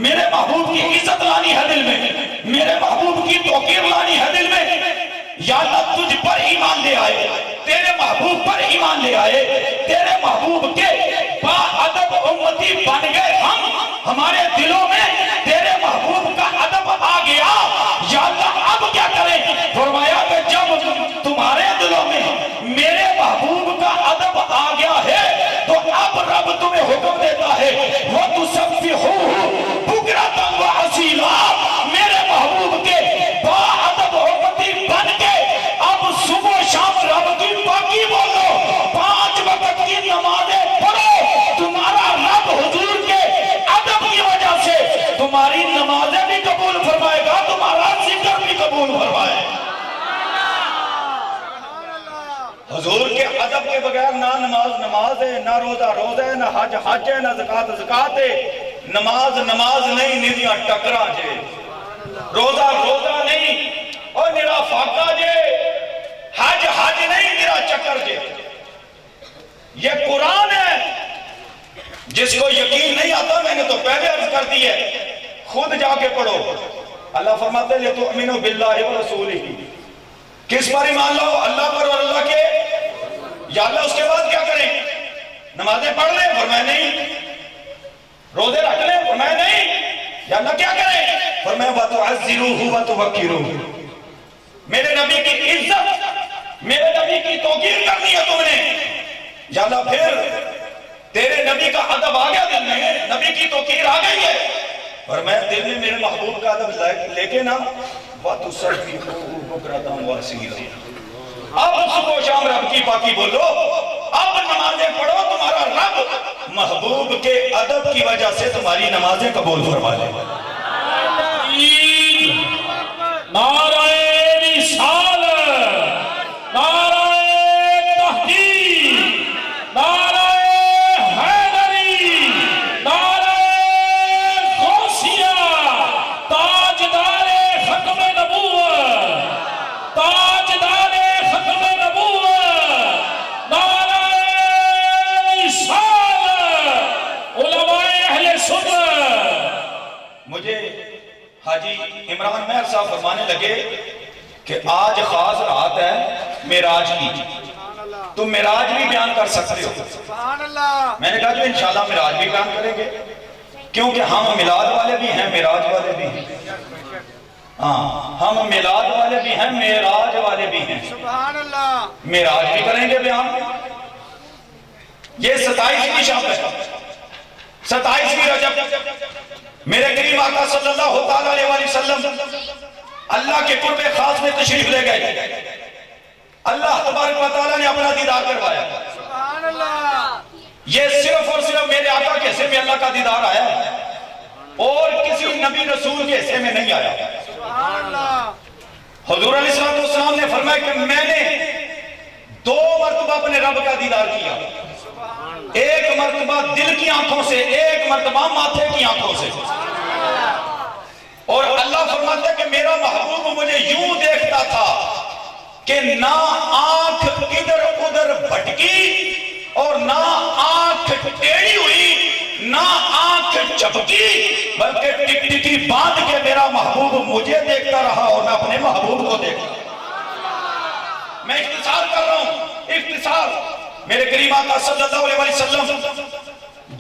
میرے محبوب کی عزت لانی ہے دل میں، میرے محبوب کی توقیر لانی ہے دل میں۔ یا اللہ تجھ پر ایمان لے آئے، تیرے محبوب پر ایمان لے آئے، تیرے محبوب کے با ادب امتی بن گئے ہم، ہمارے دلوں میں تیرے محبوب کا ادب آ گیا۔ یا اللہ اب کیا کریں؟ فرمایا کہ جب تمہارے دلوں میں میرے محبوب کا ادب آ گیا ہے تو اب رب تمہیں حکم دیتا ہے وَتُسَبِّحُوهُ بُكْرَةً وَأَصِيلًا، میرے محبوب کے با ادب امتی بن کے اب صبح شام رب کی پاکی بولو، 5 وقت کی نمازیں پڑھو، تمہارا رب حضور کے ادب کی وجہ سے تمہاری نمازیں بھی قبول فرمائے گا، تمہارا ذکر بھی قبول فرمائے گا۔ حضور کے ادب کے بغیر نہ نماز نماز ہے، نہ روزہ روزہ ہے، نہ حج حج ہے، نہ زکات زکات ہے۔ نماز نماز نہیں، ندیاں ٹکرا جے، روزہ روزہ نہیں اور نرا فاقہ جے، حج حج نہیں نرا چکر جے۔ یہ قرآن ہے، جس کو یقین نہیں آتا میں نے تو پہلے عرض کر دی ہے، خود جا کے پڑھو۔ اللہ فرماتے ہیں لِتُؤْمِنُوا بِاللَّهِ وَرَسُولِهِ، کس پر ایمان لاؤ؟ اللہ پر اور اللہ کے۔ یا اللہ اس کے بعد کیا کریں؟ نمازیں پڑھ لیں؟ فرمایا نہیں۔ روزے رکھ لیں؟ فرمایا نہیں۔ یا اللہ کیا کریں؟ فرمایا وَتُعَذِّرُوهُ وَتُوَقِّرُوهُ، میرے نبی کی عزت، میرے نبی کی توقیر کرنی ہے تم نے۔ یا اللہ پھر تیرے نبی کا ادب آ گیا دل میں، نبی کی توقیر آ گئی ہے، اور میں دل میں میرے محبوب کا ادب لے کے نا وَتُسَبِّحُوهُ بُكْرَةً وَأَصِيلًا، اب صبح و شام رب کی پاکی بولو، اب نمازیں پڑھو، تمہارا رب محبوب کے ادب کی وجہ سے تمہاری نمازیں قبول فرما لے۔ نعرہ رسالت، نعرہ تحقیق، نعرہ حیدری، نعرہ غوثیہ، صاحب فرمانے لگے کہ آج خاص رات ہے معراج کی، تم معراج بھی بیان کر سکتے ہو؟ سبحان اللہ. میں نے کہا جو انشاءاللہ معراج بھی بیان کریں گے، کیونکہ ہم میلاد والے بھی ہیں معراج والے بھی ہیں. ہاں ہم میلاد والے بھی ہیں معراج والے بھی ہیں. سبحان اللہ. معراج بھی کریں گے بیان. یہ 27ویں شب ہے، 27ویں رجب میرے کریم آقا صلی اللہ تعالیٰ علیہ وسلم اللہ کے قرب خاص میں تشریف لے گئے. اللہ تبارک و تعالیٰ نے اپنا دیدار کروایا. سبحان اللہ. یہ صرف اور صرف میرے آقا کے حصے میں اللہ کا دیدار آیا اور کسی نبی رسول کے حصے میں نہیں آیا. سبحان اللہ. حضور علیہ السلام نے فرمایا کہ میں نے 2 مرتبہ اپنے رب کا دیدار کیا، ایک مرتبہ دل کی آنکھوں سے، ایک مرتبہ ماتھے کی آنکھوں سے. اور اللہ فرماتا ہے کہ میرا محبوب مجھے یوں دیکھتا تھا کہ نہ آنکھ ادھر ادھر بھٹکی اور نہ آنکھ ٹیڑھی ہوئی، نہ آنکھ چپکی، بلکہ ٹک ٹکی باندھ کے میرا محبوب مجھے دیکھتا رہا اور میں اپنے محبوب کو دیکھتا. میں اختصار کر رہا ہوں، اختصار. میرے کریم آقا صلی اللہ علیہ وسلم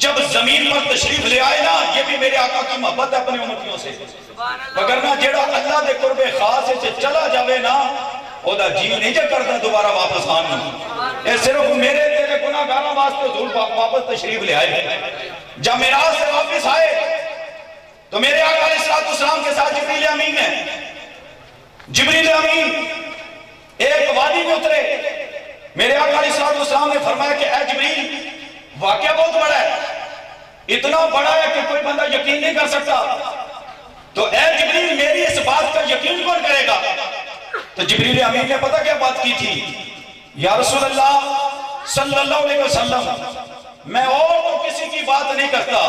جب زمین پر تشریف لے آئے نا، یہ بھی میرے آقا کی محبت ہے اپنے امتیوں سے. وگرنہ جیڑا اللہ دے قرب خاص سے چلا جاوے نا، او دا جی نہیں جا کرتا دوبارہ واپس آنا. اے صرف میرے تیرے گناہگاراں واسطے حضور واپس تشریف لے آئے. جب معراج سے واپس آئے تو میرے آقا علیہ السلام کے ساتھ جبریل امین ہے. جبریل امین ایک وادی میں اترے. میرے آقا علیہ السلام نے فرمایا کہ اے جبریل، واقعہ بہت بڑا ہے، اتنا بڑا ہے کہ کوئی بندہ یقین نہیں کر سکتا. تو اے جبریل میری اس بات کا یقین کون کرے گا؟ تو جبریل امین نے پتہ کیا بات کی تھی؟ یا رسول اللہ صلی اللہ علیہ وسلم، میں اور تو کسی کی بات نہیں کرتا،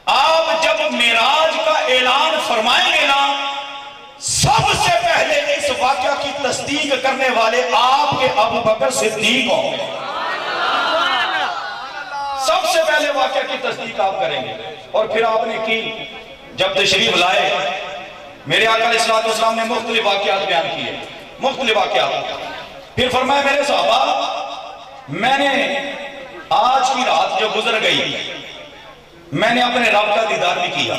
آپ جب معراج کا اعلان فرمائیں گے نا، سب سے پہلے اس واقعہ کی تصدیق کرنے والے آپ کے ابو بکر صدیق ہوں گے. سب سے پہلے واقعہ کی تصدیق آپ کریں گے. اور پھر آپ نے کی. جب تشریف لائے میرے آقا علیہ السلام نے مختلف واقعات بیان کیے، مختلف واقعات. پھر فرمایا میرے صحابہ، میں نے آج کی رات جو گزر گئی میں نے اپنے رب کا دیدار بھی کیا.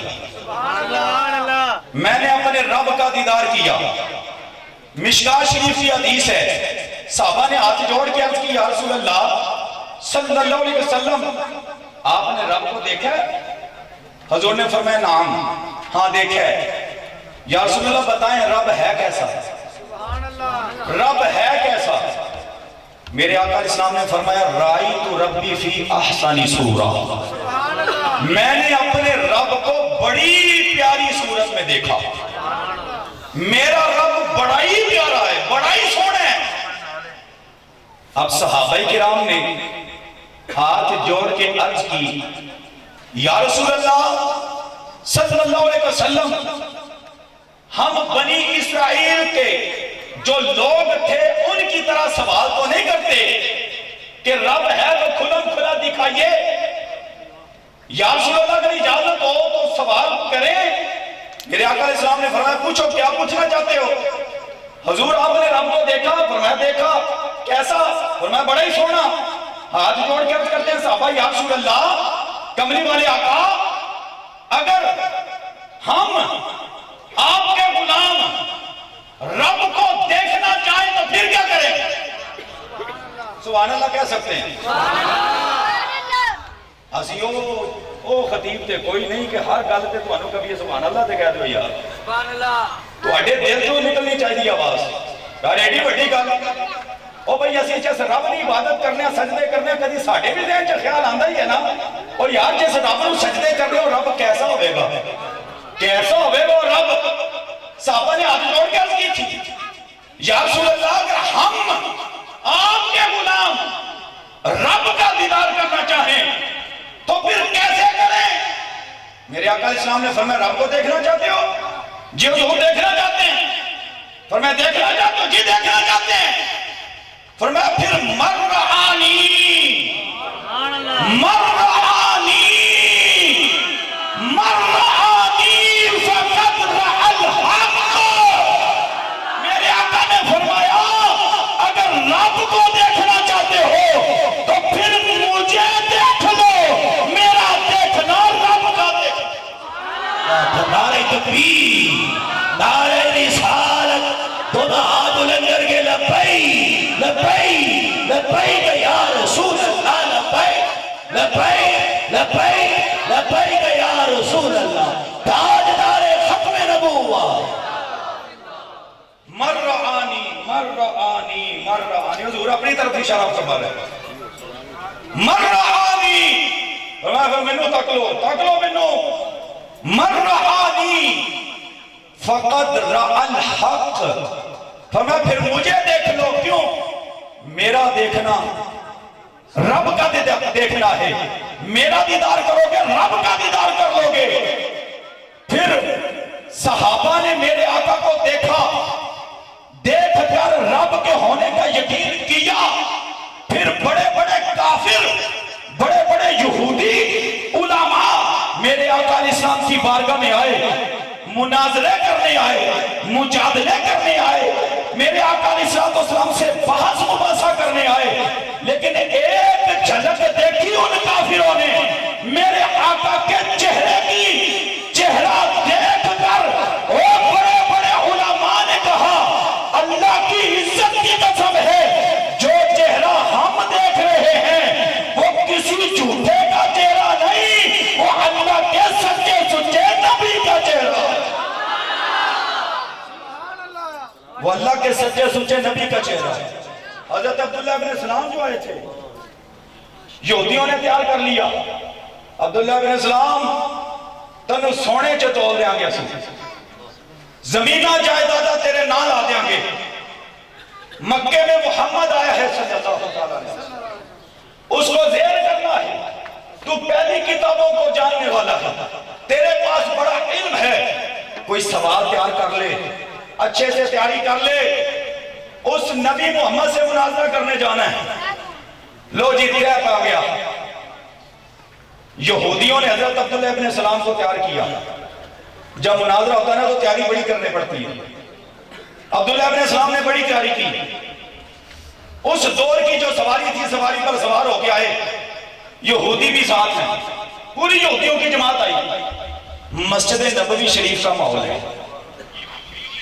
میں نے اپنے رب کا دیدار کیا. مشکاہ شریف کی حدیث ہے، صحابہ نے ہاتھ جوڑ کے عرض کی یا رسول اللہ صلی اللہ علیہ وسلم، آپ نے رب کو دیکھا ہے؟ حضور نے فرمایا نعم، ہاں دیکھا ہے. یا رسول اللہ بتائیں رب ہے کیسا؟ رب ہے کیسا؟ میرے آقا علیہ السلام نے فرمایا رائیت ربی فی احسن صورہ، میں نے اپنے رب کو بڑی پیاری صورت میں دیکھا. میرا رب بڑا ہی پیارا ہے، بڑا ہی سونا ہے. اب صحابہ کرام نے ہاتھ جوڑ کے عرض کی یا رسول اللہ صلی اللہ علیہ وسلم، ہم بنی اسرائیل کے جو لوگ تھے ان کی طرح سوال تو نہیں کرتے کہ رب ہے تو کھلم کھلا دکھائیے. یا رسول اللہ اگر اجازت ہو تو سوال کریں. میرے آقا علیہ السلام نے فرمایا پوچھو کیا پوچھنا چاہتے ہو؟ حضور آپ نے رب کو دیکھا؟ فرمایا دیکھا. کیسا؟ فرمایا بڑا ہی سونا. ہاتھ جوڑ کے عرض کرتے ہیں صحابہ یا رسول اللہ کملی والے آقا، اگر ہم آپ کے غلام رب کو دیکھنا چاہیں تو پھر کیا کریں؟ سبحان اللہ کہہ سکتے ہیں. اسی او خطیب تے کوئی نہیں کہ ہر گل تے تانوں کبھی سبحان اللہ تے کہہ دو یار. سبحان اللہ تواڈے دل تو نکلنی چاہیے آواز. یار ایڈی بڑی گل او بھئی اسی جس رب دی عبادت کرنے سجدے کرنے کدی ساڈے بھی ذہن چ خیال آندا ہی ہے نا. اور یار جس رب نوں سجدے کرنے او رب کیسا ہوے گا؟ کیسا ہوے گا رب؟ صحابہ نے ہاتھ جوڑ کے عرض کی تھی یا رسول اللہ اگر ہم آپ کے غلام رب کا دیدار کرنا چاہیں تو پھر کیسے کریں؟ میرے آقا علیہ السلام نے فرمایا رب کو دیکھنا چاہتے ہو؟ جی حضور دیکھنا چاہتے ہیں. فرمایا دیکھنا چاہتے ہو؟ جی دیکھنا چاہتے ہیں. فرمایا پھر مرعانی مرعانی مرعانی فقد رأى الحق تکبیر نعرہ رسالت دونوں ہاتھ بلند کر کے لبیک لبیک لبیک یا رسول اللہ لبیک لبیک لبیک لبیک یا رسول اللہ تاجدار ختم نبوت مرعانی مرعانی مرعانی حضور اپنی طرف اشارہ فرما رہے ہیں مرعانی فرمایا منو تک لو منو مرعانی فقد رأى الحق فرمایا پھر مجھے دیکھ لو کیوں میرا دیکھنا رب کا دیکھنا ہے میرا دیدار کرو گے رب کا دیدار کر لو گے پھر صحابہ نے میرے آقا کو دیکھا دیکھ کر رب کے ہونے کا یقین کیا پھر بڑے بڑے کافر بڑے بڑے یہودی علماء میرے آقا علیہ السلام کی بارگاہ میں آئے مناظرے کرنے آئے مجادلے کرنے آئے میرے آقا علیہ السلام سے بحث مباحثہ کرنے آئے لیکن ایک جھلک دیکھی ان کافروں نے میرے آقا کے چہرے کی چہرہ دیکھ کر وہ بڑے بڑے علماء نے کہا اللہ کی عزت کی قسم ہے جو چہرہ ہم دیکھ رہے ہیں وہ کسی جھوٹے کا چہرہ نہیں وہ اللہ کے سچے سچے نبی کا چہرہ وہ اللہ کے سچے سچے نبی کا چہرہ ہے حضرت عبداللہ ابن سلام جو آئے تھے یہودیوں نے تیار کر لیا عبداللہ ابن سلام تنو سونے چے تول دیا گیا سی زمینہ جائیدادہ تیرے نال آ دیا گے مکے میں محمد آیا ہے صلی اللہ علیہ وسلم اس کو زیر کرنا ہے تو پہلی کتابوں کو جاننے والا ہے تیرے پاس بڑا علم ہے کوئی سوال تیار کر لے اچھے سے تیاری کر لے اس نبی محمد سے مناظرہ کرنے جانا ہے لو جی طے پا گیا یہودیوں نے حضرت عبداللہ ابن سلام کو تیار کیا جب مناظرہ ہوتا ہے نا تو تیاری بڑی کرنے پڑتی ہے عبداللہ ابن سلام نے بڑی تیاری کی اس دور کی جو سواری تھی سواری پر سوار ہو کے آئے یہودی بھی ساتھ ہیں پوری یہودیوں کی جماعت آئی مسجد نبوی شریف کا ماحول ہے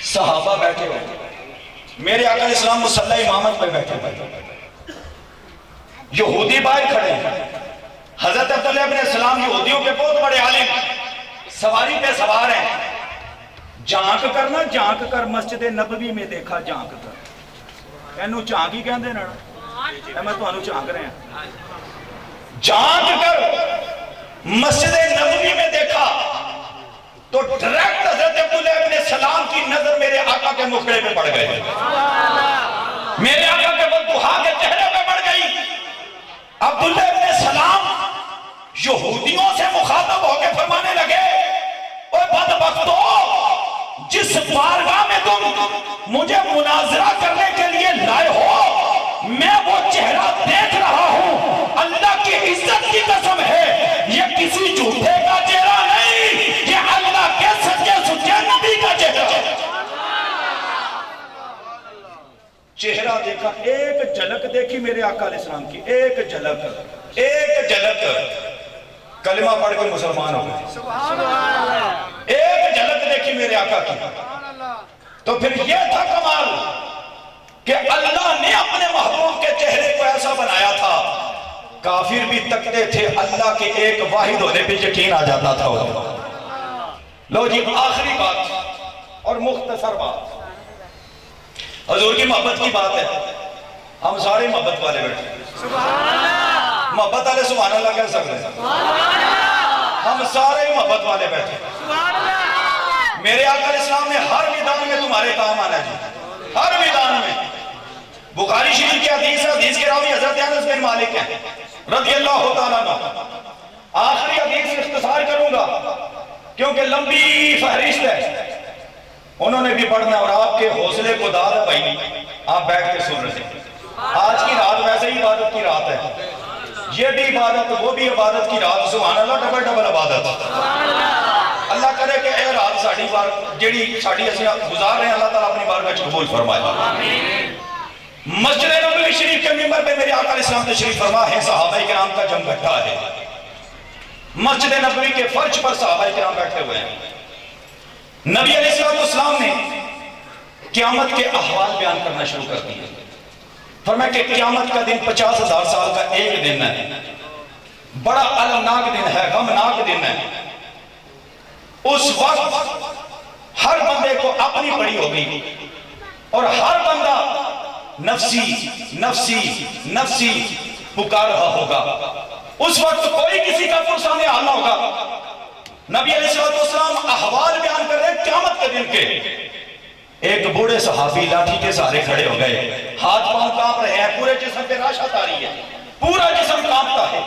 صحابہ بیٹھے ہوئے میرے آقا علیہ السلام مصلی امامت پہ بیٹھے ہوئے یہودی باہر کھڑے ہیں حضرت عبداللہ ابن السلام یہودیوں کے بہت بڑے عالم سواری پہ سوار ہیں جانک کرنا جانک کر مسجد نبوی میں دیکھا جانک کر اینو جانک ہی کہندے نا اے میں تو انو جانک رہے ہیں جانک کر مسجد نبوی میں دیکھا تو ڈائریکٹ حضرت عبداللہ ابن السلام کی نظر میرے آقا کے مخڑے پہ پڑ گئے میرے آقا کے بلدہا کے چہرے پہ پڑ گئی عبداللہ ابن السلام یہودیوں سے مخاطب ہو کے فرمانے لگے اوہ بدبختو جس بارگاہ میں تم مجھے مناظرہ کرنے کے لیے لائے ہو میں وہ چہرہ دیکھ رہا ہوں اللہ کی عزت کی قسم ہے یہ کسی جھوٹے کا چہرہ نہیں یہ اللہ کے سچے سچے نبی کا چہرہ چہرہ دیکھا ایک جھلک دیکھی میرے آقا علیہ السلام کی ایک جھلک کلمہ پڑھ کے مسلمان ہو گئے ایک جھلک دیکھی میرے آقا کی تو پھر یہ تھا کمال کہ اللہ نے اپنے محبوب کے چہرے کو ایسا بنایا تھا کافر بھی تکتے تھے اللہ کے ایک واحد ہونے پہ یقین آ جاتا تھا لو جی آخری بات اور مختصر بات حضور کی محبت کی بات ہے ہم سارے محبت والے بیٹھے محبت والے سبحان اللہ کہہ سکتے ہیں ہم سارے محبت والے بیٹھے میرے آقا علیہ السلام نے ہر میدان میں تمہارے کام آنا جی ہر میدان میں بخاری شریف کی حدیث ہے حدیث کے راوی حضرت انس بن مالک ہیں رضی اللہ تعالیٰ عنہ آخری حدیث اختصار کروں گا کیونکہ لمبی فہرست ہے انہوں نے بھی پڑھنا اور آپ کے حوصلے کو داد ہے بھائی آپ بیٹھ کے سن رہے ہیں آج کی رات ویسے ہی عبادت کی رات ہے یہ بھی عبادت وہ بھی عبادت کی رات سبحان اللہ ڈبل ڈبل عبادت اللہ کرے کہ اے رات ساڑھی بار جیڑی ساڑھی اسے گزار رہے ہیں اللہ تعالیٰ اپنی بارگاہ قبول فرمائے مسجد نبوی شریف کے منبر پہ میرے آقا علیہ السلام تشریف فرما ہے صحابہ کرام کا جم گھٹا ہے مسجد نبوی کے فرش پر صحابہ کرام بیٹھے ہوئے ہیں نبی علیہ السلام نے قیامت کے احوال بیان کرنا شروع کر دیا. فرمایا کہ قیامت کا دن 50,000 سال کا ایک دن ہے, بڑا المناک دن ہے, غمناک دن ہے. اس وقت ہر بندے کو اپنی پڑی ہوگی اور ہر بندہ نفسی نفسی نفسی پکار رہا ہوگا. اس وقت کوئی کسی کا پرسانے آنا ہوگا. نبی علیہ السلام احوال بیان کر رہے ہیں قیامت کے دن کے. ایک بوڑھے صحابی لاٹھی کے سہارے کھڑے ہو گئے, ہاتھ پاؤں کانپ رہے ہیں, پورے جسم پہ راشت آ رہی ہے, پورا جسم کانپتا ہے.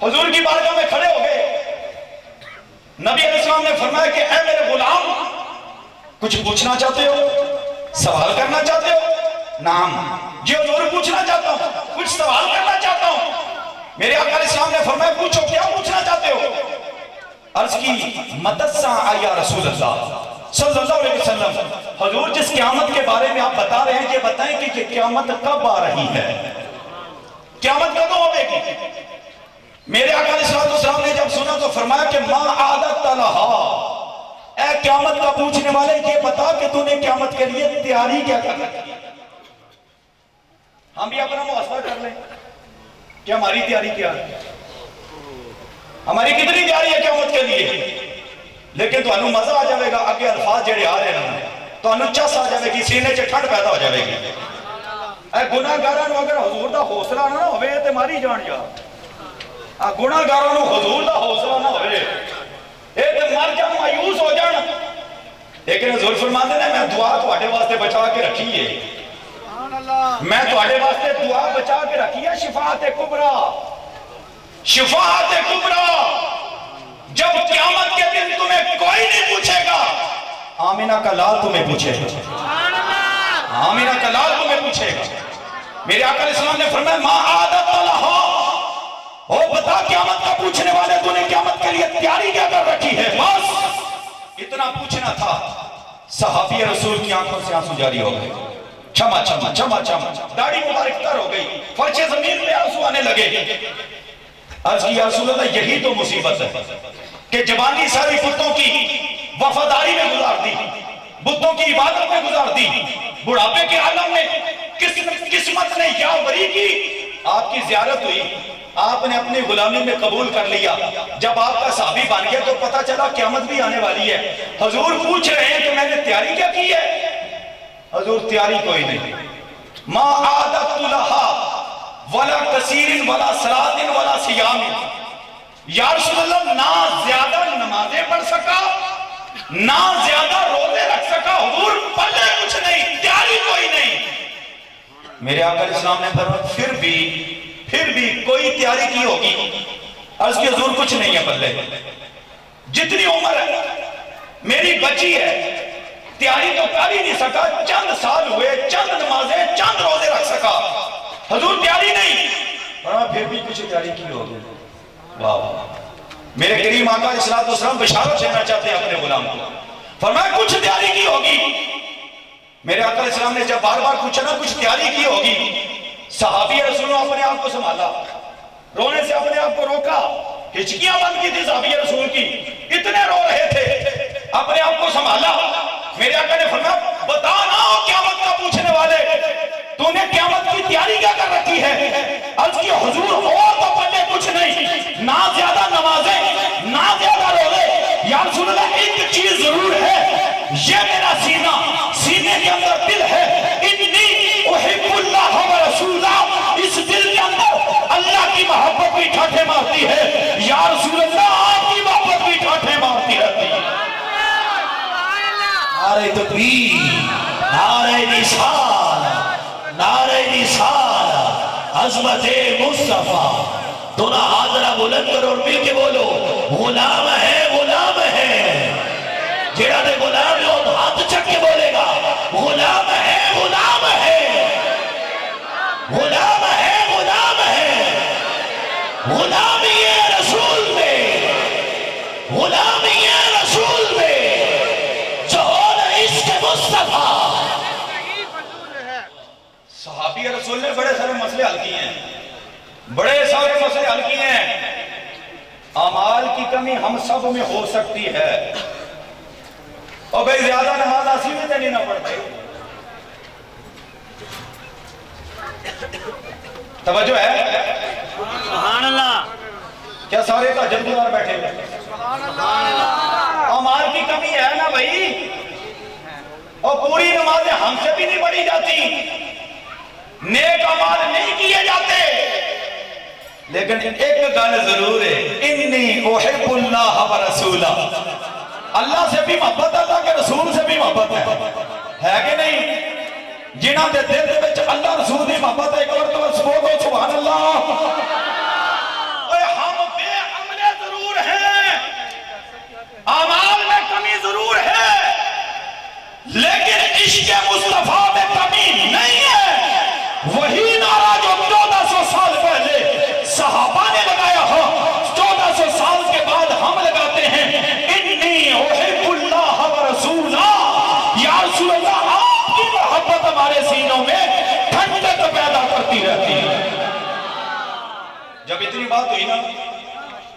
حضور کی بارگاہ میں کھڑے ہو گئے. نبی علیہ السلام نے فرمایا کہ اے میرے غلام, کچھ پوچھنا چاہتے ہو, سوال کرنا چاہتے ہو؟ نعم جی حضور, پوچھنا چاہتا ہوں, کچھ سوال کرنا چاہتا ہوں. میرے آقا علیہ السلام نے فرمایا پوچھو, کیا پوچھنا چاہتے ہو؟ عرض کی متسع یا رسول اللہ صلی اللہ علیہ وسلم, حضور جس قیامت کے بارے میں آپ بتا رہے ہیں یہ بتائیں کہ یہ قیامت کب آ رہی ہے, قیامت کب ہوے گی؟ میرے آقا علیہ السلام نے جب سنا تو فرمایا کہ ما عادت لہا, اے قیامت کا پوچھنے والے یہ بتا کہ تو نے قیامت کے لیے تیاری کیا کر رکھی ہے. ہم بھی اپنا محاسبہ کر لیں کہ ہماری تیاری کیا ہے, ہماری کتنی تیاری ہے قیامت کے لیے. لیکن تو انہوں مزہ آ جائے گا, اگے الفاظ جڑے آ رہے ہیں تو انہوں چس آ جائے گی, سینے چے ٹھنڈ پیدا ہو جائے گی. اے گناہگاراں نوں اگر حضور دا حوصلہ نہ ہوے تے ماری جان جا. گناہگاراں نوں حضور دا حوصلہ نہ ہوے اے تے مر جان, مایوس ہو جان. لیکن حضور فرماتے ہیں میں دعا تواڈے واسطے بچا کے رکھی ہے, میں تواڈے واسطے دعا بچا کے رکھی ہے, شفاعت کبریٰ, شفاعت کبریٰ. جب قیامت کے دن تمہیں کوئی نہیں پوچھے گا, آمینہ کا لال تمہیں پوچھے گا, آمینہ کا لال تمہیں پوچھے گا. میرے آقا علیہ السلام نے فرمایا ما عادت لہا, او بتا قیامت کا پوچھنے والے تو نے قیامت کے لیے تیاری کیا کر رکھی ہے. بس اتنا پوچھنا تھا. صحابی رسول کی آنکھوں سے آنسو جاری ہو گئے, چھما چھما چھما چھما, داڑھی مبارک تر ہو گئی, فرش زمین پہ آنسو آنے لگے. عرض کی یا رسول اللہ یہی تو مصیبت ہے کہ جوانی ساری بتوں کی وفاداری میں گزار دی, بتوں کی عبادت میں گزار دی, بڑھاپے کے عالم میں قسمت نے یاوری کی, آپ کی زیارت ہوئی, آپ نے اپنی غلامی میں قبول کر لیا. جب آپ کا صحابی بن گیا تو پتا چلا قیامت بھی آنے والی ہے. حضور پوچھ رہے ہیں کہ میں نے تیاری کیا کی ہے؟ حضور تیاری کوئی نہیں. ما عادت لہا ولا کثیر ولا صلاۃ ولا صیام. یا رسول اللہ نہ زیادہ نمازیں پڑھ سکا, نہ زیادہ روزے رکھ سکا, حضور پلے کچھ نہیں, تیاری کوئی نہیں. میرے آقا علیہ السلام نے فرمایا پھر بھی کوئی تیاری کی ہوگی. عرض کی حضور کچھ نہیں ہے پلے, جتنی عمر ہے میری بچی ہے, تیاری تو کر ہی نہیں سکا, چند سال ہوئے, چند نمازیں چند روزے رکھ سکا, حضور تیاری نہیں. پھر بھی کچھ تیاری کی ہوگی. واہ, میرے کریم آقا علیہ السلام بشارت دینا چاہتے ہیں اپنے غلام کو. فرمایا کچھ تیاری کی ہوگی. میرے آقا علیہ السلام نے جب بار بار پوچھا نا کچھ تیاری کی ہوگی, صحابی رسول نے اپنے آپ کو سنبھالا, رونے سے اپنے آپ کو روکا, ہچکیاں بند کی تھی صحابی رسول کی, اتنے رو رہے تھے, اپنے آپ کو سنبھالا. میرے آقا نے فرمایا بتا نہ قیامت کا پوچھنے والے تو نے قیامت کی تیاری کیا کر رکھی ہے؟ عرض کی حضور اور تو پلے کچھ نہیں, نہ زیادہ نمازیں نہ زیادہ روزے. یا رسول اللہ ایک چیز ضرور ہے, یہ میرا سینہ, سینے کے اندر دل ہے, انی احب اللہ و رسولہ, اس دل کے اندر اللہ کی محبت بھی ٹھاٹھے مارتی ہے. یا رسول اللہ آپ کی محبت بھی ٹھاٹھے مارتی رہتی ہے. نعرہ تکبیر, نعرہ رسالت, نعرہ رسالت, عظمت مصطفیٰ. دونوں ہاتھ ذرا بلند کرو اور مل کے بولو غلام ہے, غلام ہے. جیڑا نے غلام لوگ ہاتھ چک کے بولے گا غلام ہے, غلام ہے, غلام ہے, غلام ہے. غلامی رسول میں, غلامی رسول میں ظہور عشق مصطفیٰ. صحابی رسول نے بڑے سارے مسئلے حل کیے ہیں, بڑے سارے مسئلے حل کیے ہیں. اعمال کی کمی ہم سب میں ہو سکتی ہے, اور بھائی زیادہ نماز آسی میں نہیں نہ پڑھتے. توجہ ہے؟ سبحان اللہ. کیا سارے تہجد گزار بیٹھے ہوئے؟ اعمال کی کمی ہے نا بھائی. اور پوری نمازیں ہم سے بھی نہیں پڑھی جاتی، نیک اعمال نہیں کیے جاتے. لیکن ایک گل ضرور ہے، انی احب اللہ و رسولہ. اللہ سے بھی محبت ہے، اللہ کے رسول سے بھی محبت ہے کہ نہیں؟ جنہاں دے دل دے وچ اللہ رسول دی محبت ہے، ایک اور تو سبحان اللہ. اے ہم بے عملے ضرور ہیں، اعمال میں کمی ضرور ہے، لیکن عشق مصطفیٰ میں کمی نہیں ہے. وہی نعرہ جو 1400 سال پہلے صحابہ نے لگایا ہو، 1400 سال کے بعد ہم لگاتے ہیں. انی احب اللہ و رسولہ. یا رسول اللہ، آپ کی محبت ہمارے سینوں میں ٹھنڈک پیدا کرتی رہتی ہے. جب اتنی بات ہوئی نا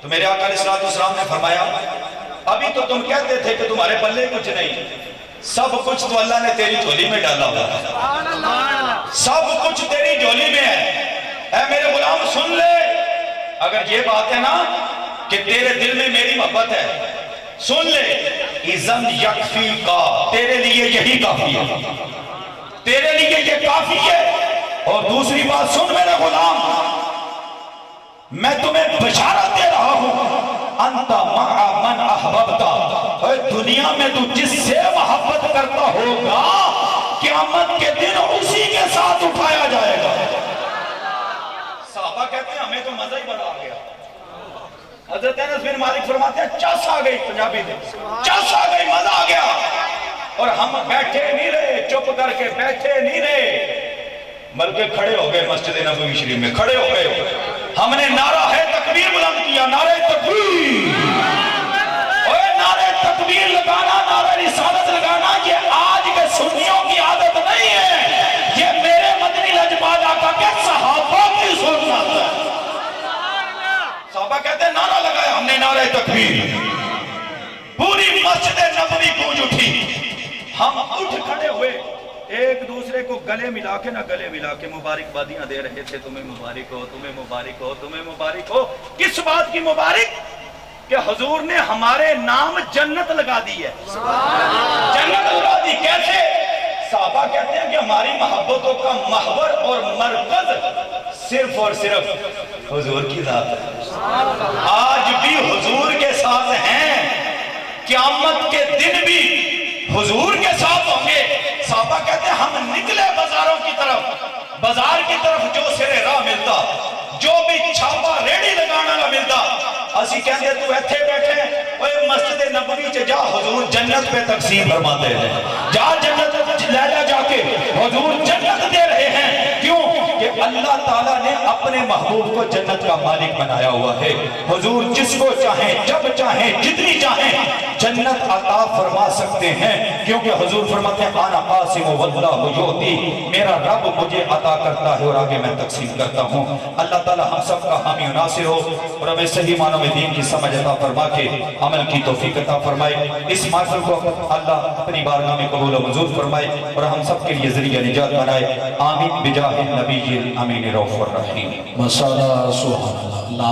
تو میرے آقا علیہ السلام نے فرمایا، ابھی تو تم کہتے تھے کہ تمہارے پلے کچھ نہیں، سب کچھ تو اللہ نے تیری جھولی میں ڈالا ہوا ہے، سب کچھ تیری جھولی میں ہے. اے میرے غلام سن لے، اگر یہ بات ہے نا کہ تیرے دل میں میری محبت ہے، سن لے، اذن یکفی کا، تیرے لیے یہی کافی ہے، تیرے لیے یہ کافی ہے. اور دوسری بات سن میرے غلام، میں تمہیں بشارت دے رہا ہوں، انت مع من احببتا. دنیا میں تو جس سے محبت کرتا ہوگا قیامت کے دن اسی کے ساتھ اٹھایا جائے گا. صحابہ کہتے ہیں ہمیں تو مزہ ہی بڑا آ گیا. حضرت انس بن مالک فرماتے ہیں چس آ گئی، پنجابی میں چس آ گئی، مزہ آ گیا. اور ہم بیٹھے نہیں رہے، چپ کر کے بیٹھے نہیں رہے، بلکہ کھڑے ہو گئے. مسجد نبوی شریف میں کھڑے ہو گئے. ہم نے نعرہ ہے تکبیر بلند کیا، نعرہ تکبیر. اور نعرہ تکبیر لگانا، نعرہ رسالت لگانا یہ آج کے سنیوں کی عادت نہیں ہے، یہ میرے مدنی لجپال آقا کے صحابہ کی سنت ہے. صحابہ کہتے ہیں نعرہ لگایا ہم نے، نعرہ تکبیر. پوری مسجد نبوی گونج اٹھی. ہم اٹھ کھڑے ہوئے، ایک دوسرے کو گلے ملا کے مبارکبادیاں دے رہے تھے. تمہیں مبارک ہو، تمہیں مبارک ہو، تمہیں مبارک ہو. کس بات کی مبارک؟ کہ حضور نے ہمارے نام جنت لگا دی ہے. جنت لگا دی کیسے؟ صحابہ کہتے ہیں کہ ہماری محبتوں کا محور اور مرکز صرف اور صرف حضور کی ذات ہے. آج بھی حضور کے ساتھ ہیں، قیامت کے دن بھی حضور کے ساتھ ہوں گے. صحابہ کہتے ہیں ہم نکلے بازاروں کی طرف، بازار کی طرف جو سرے راہ ملتا، جو بھی چھاپا ریڑی لگانا نہ ملتا، اسی کہتے تو ایتھے بیٹھے اوے مسجد نبوی چ جا، حضور جنت پہ تقسیم فرماتے ہیں. جا جنت لے جا کے حضور جنت دے رہے ہیں. کیوں کہ اللہ تعالیٰ نے اپنے محبوب کو جنت کا مالک بنایا ہوا ہے. حضور جس کو چاہیں، جب چاہیں، جتنی چاہیں جنت عطا فرما سکتے ہیں، کیونکہ حضور فرماتے ہیں انا قاسم واللہ یعطی، میرا رب مجھے عطا کرتا ہے اور آگے میں تقسیم کرتا ہوں. اللہ تعالیٰ ہم سب کا حامی و ناصر ہو اور ہمیں صحیح معنوں میں دین کی سمجھ عطا فرما کے عمل کی توفیق عطا فرمائے. اس محفل کو اللہ اپنی بارگاہ میں قبول و منظور فرمائے اور ہم سب کے لیے ذریعہ نجات بنائے. آمین بجاہ النبی الامین رؤوف الرحیم. مسالہ سبحان اللہ.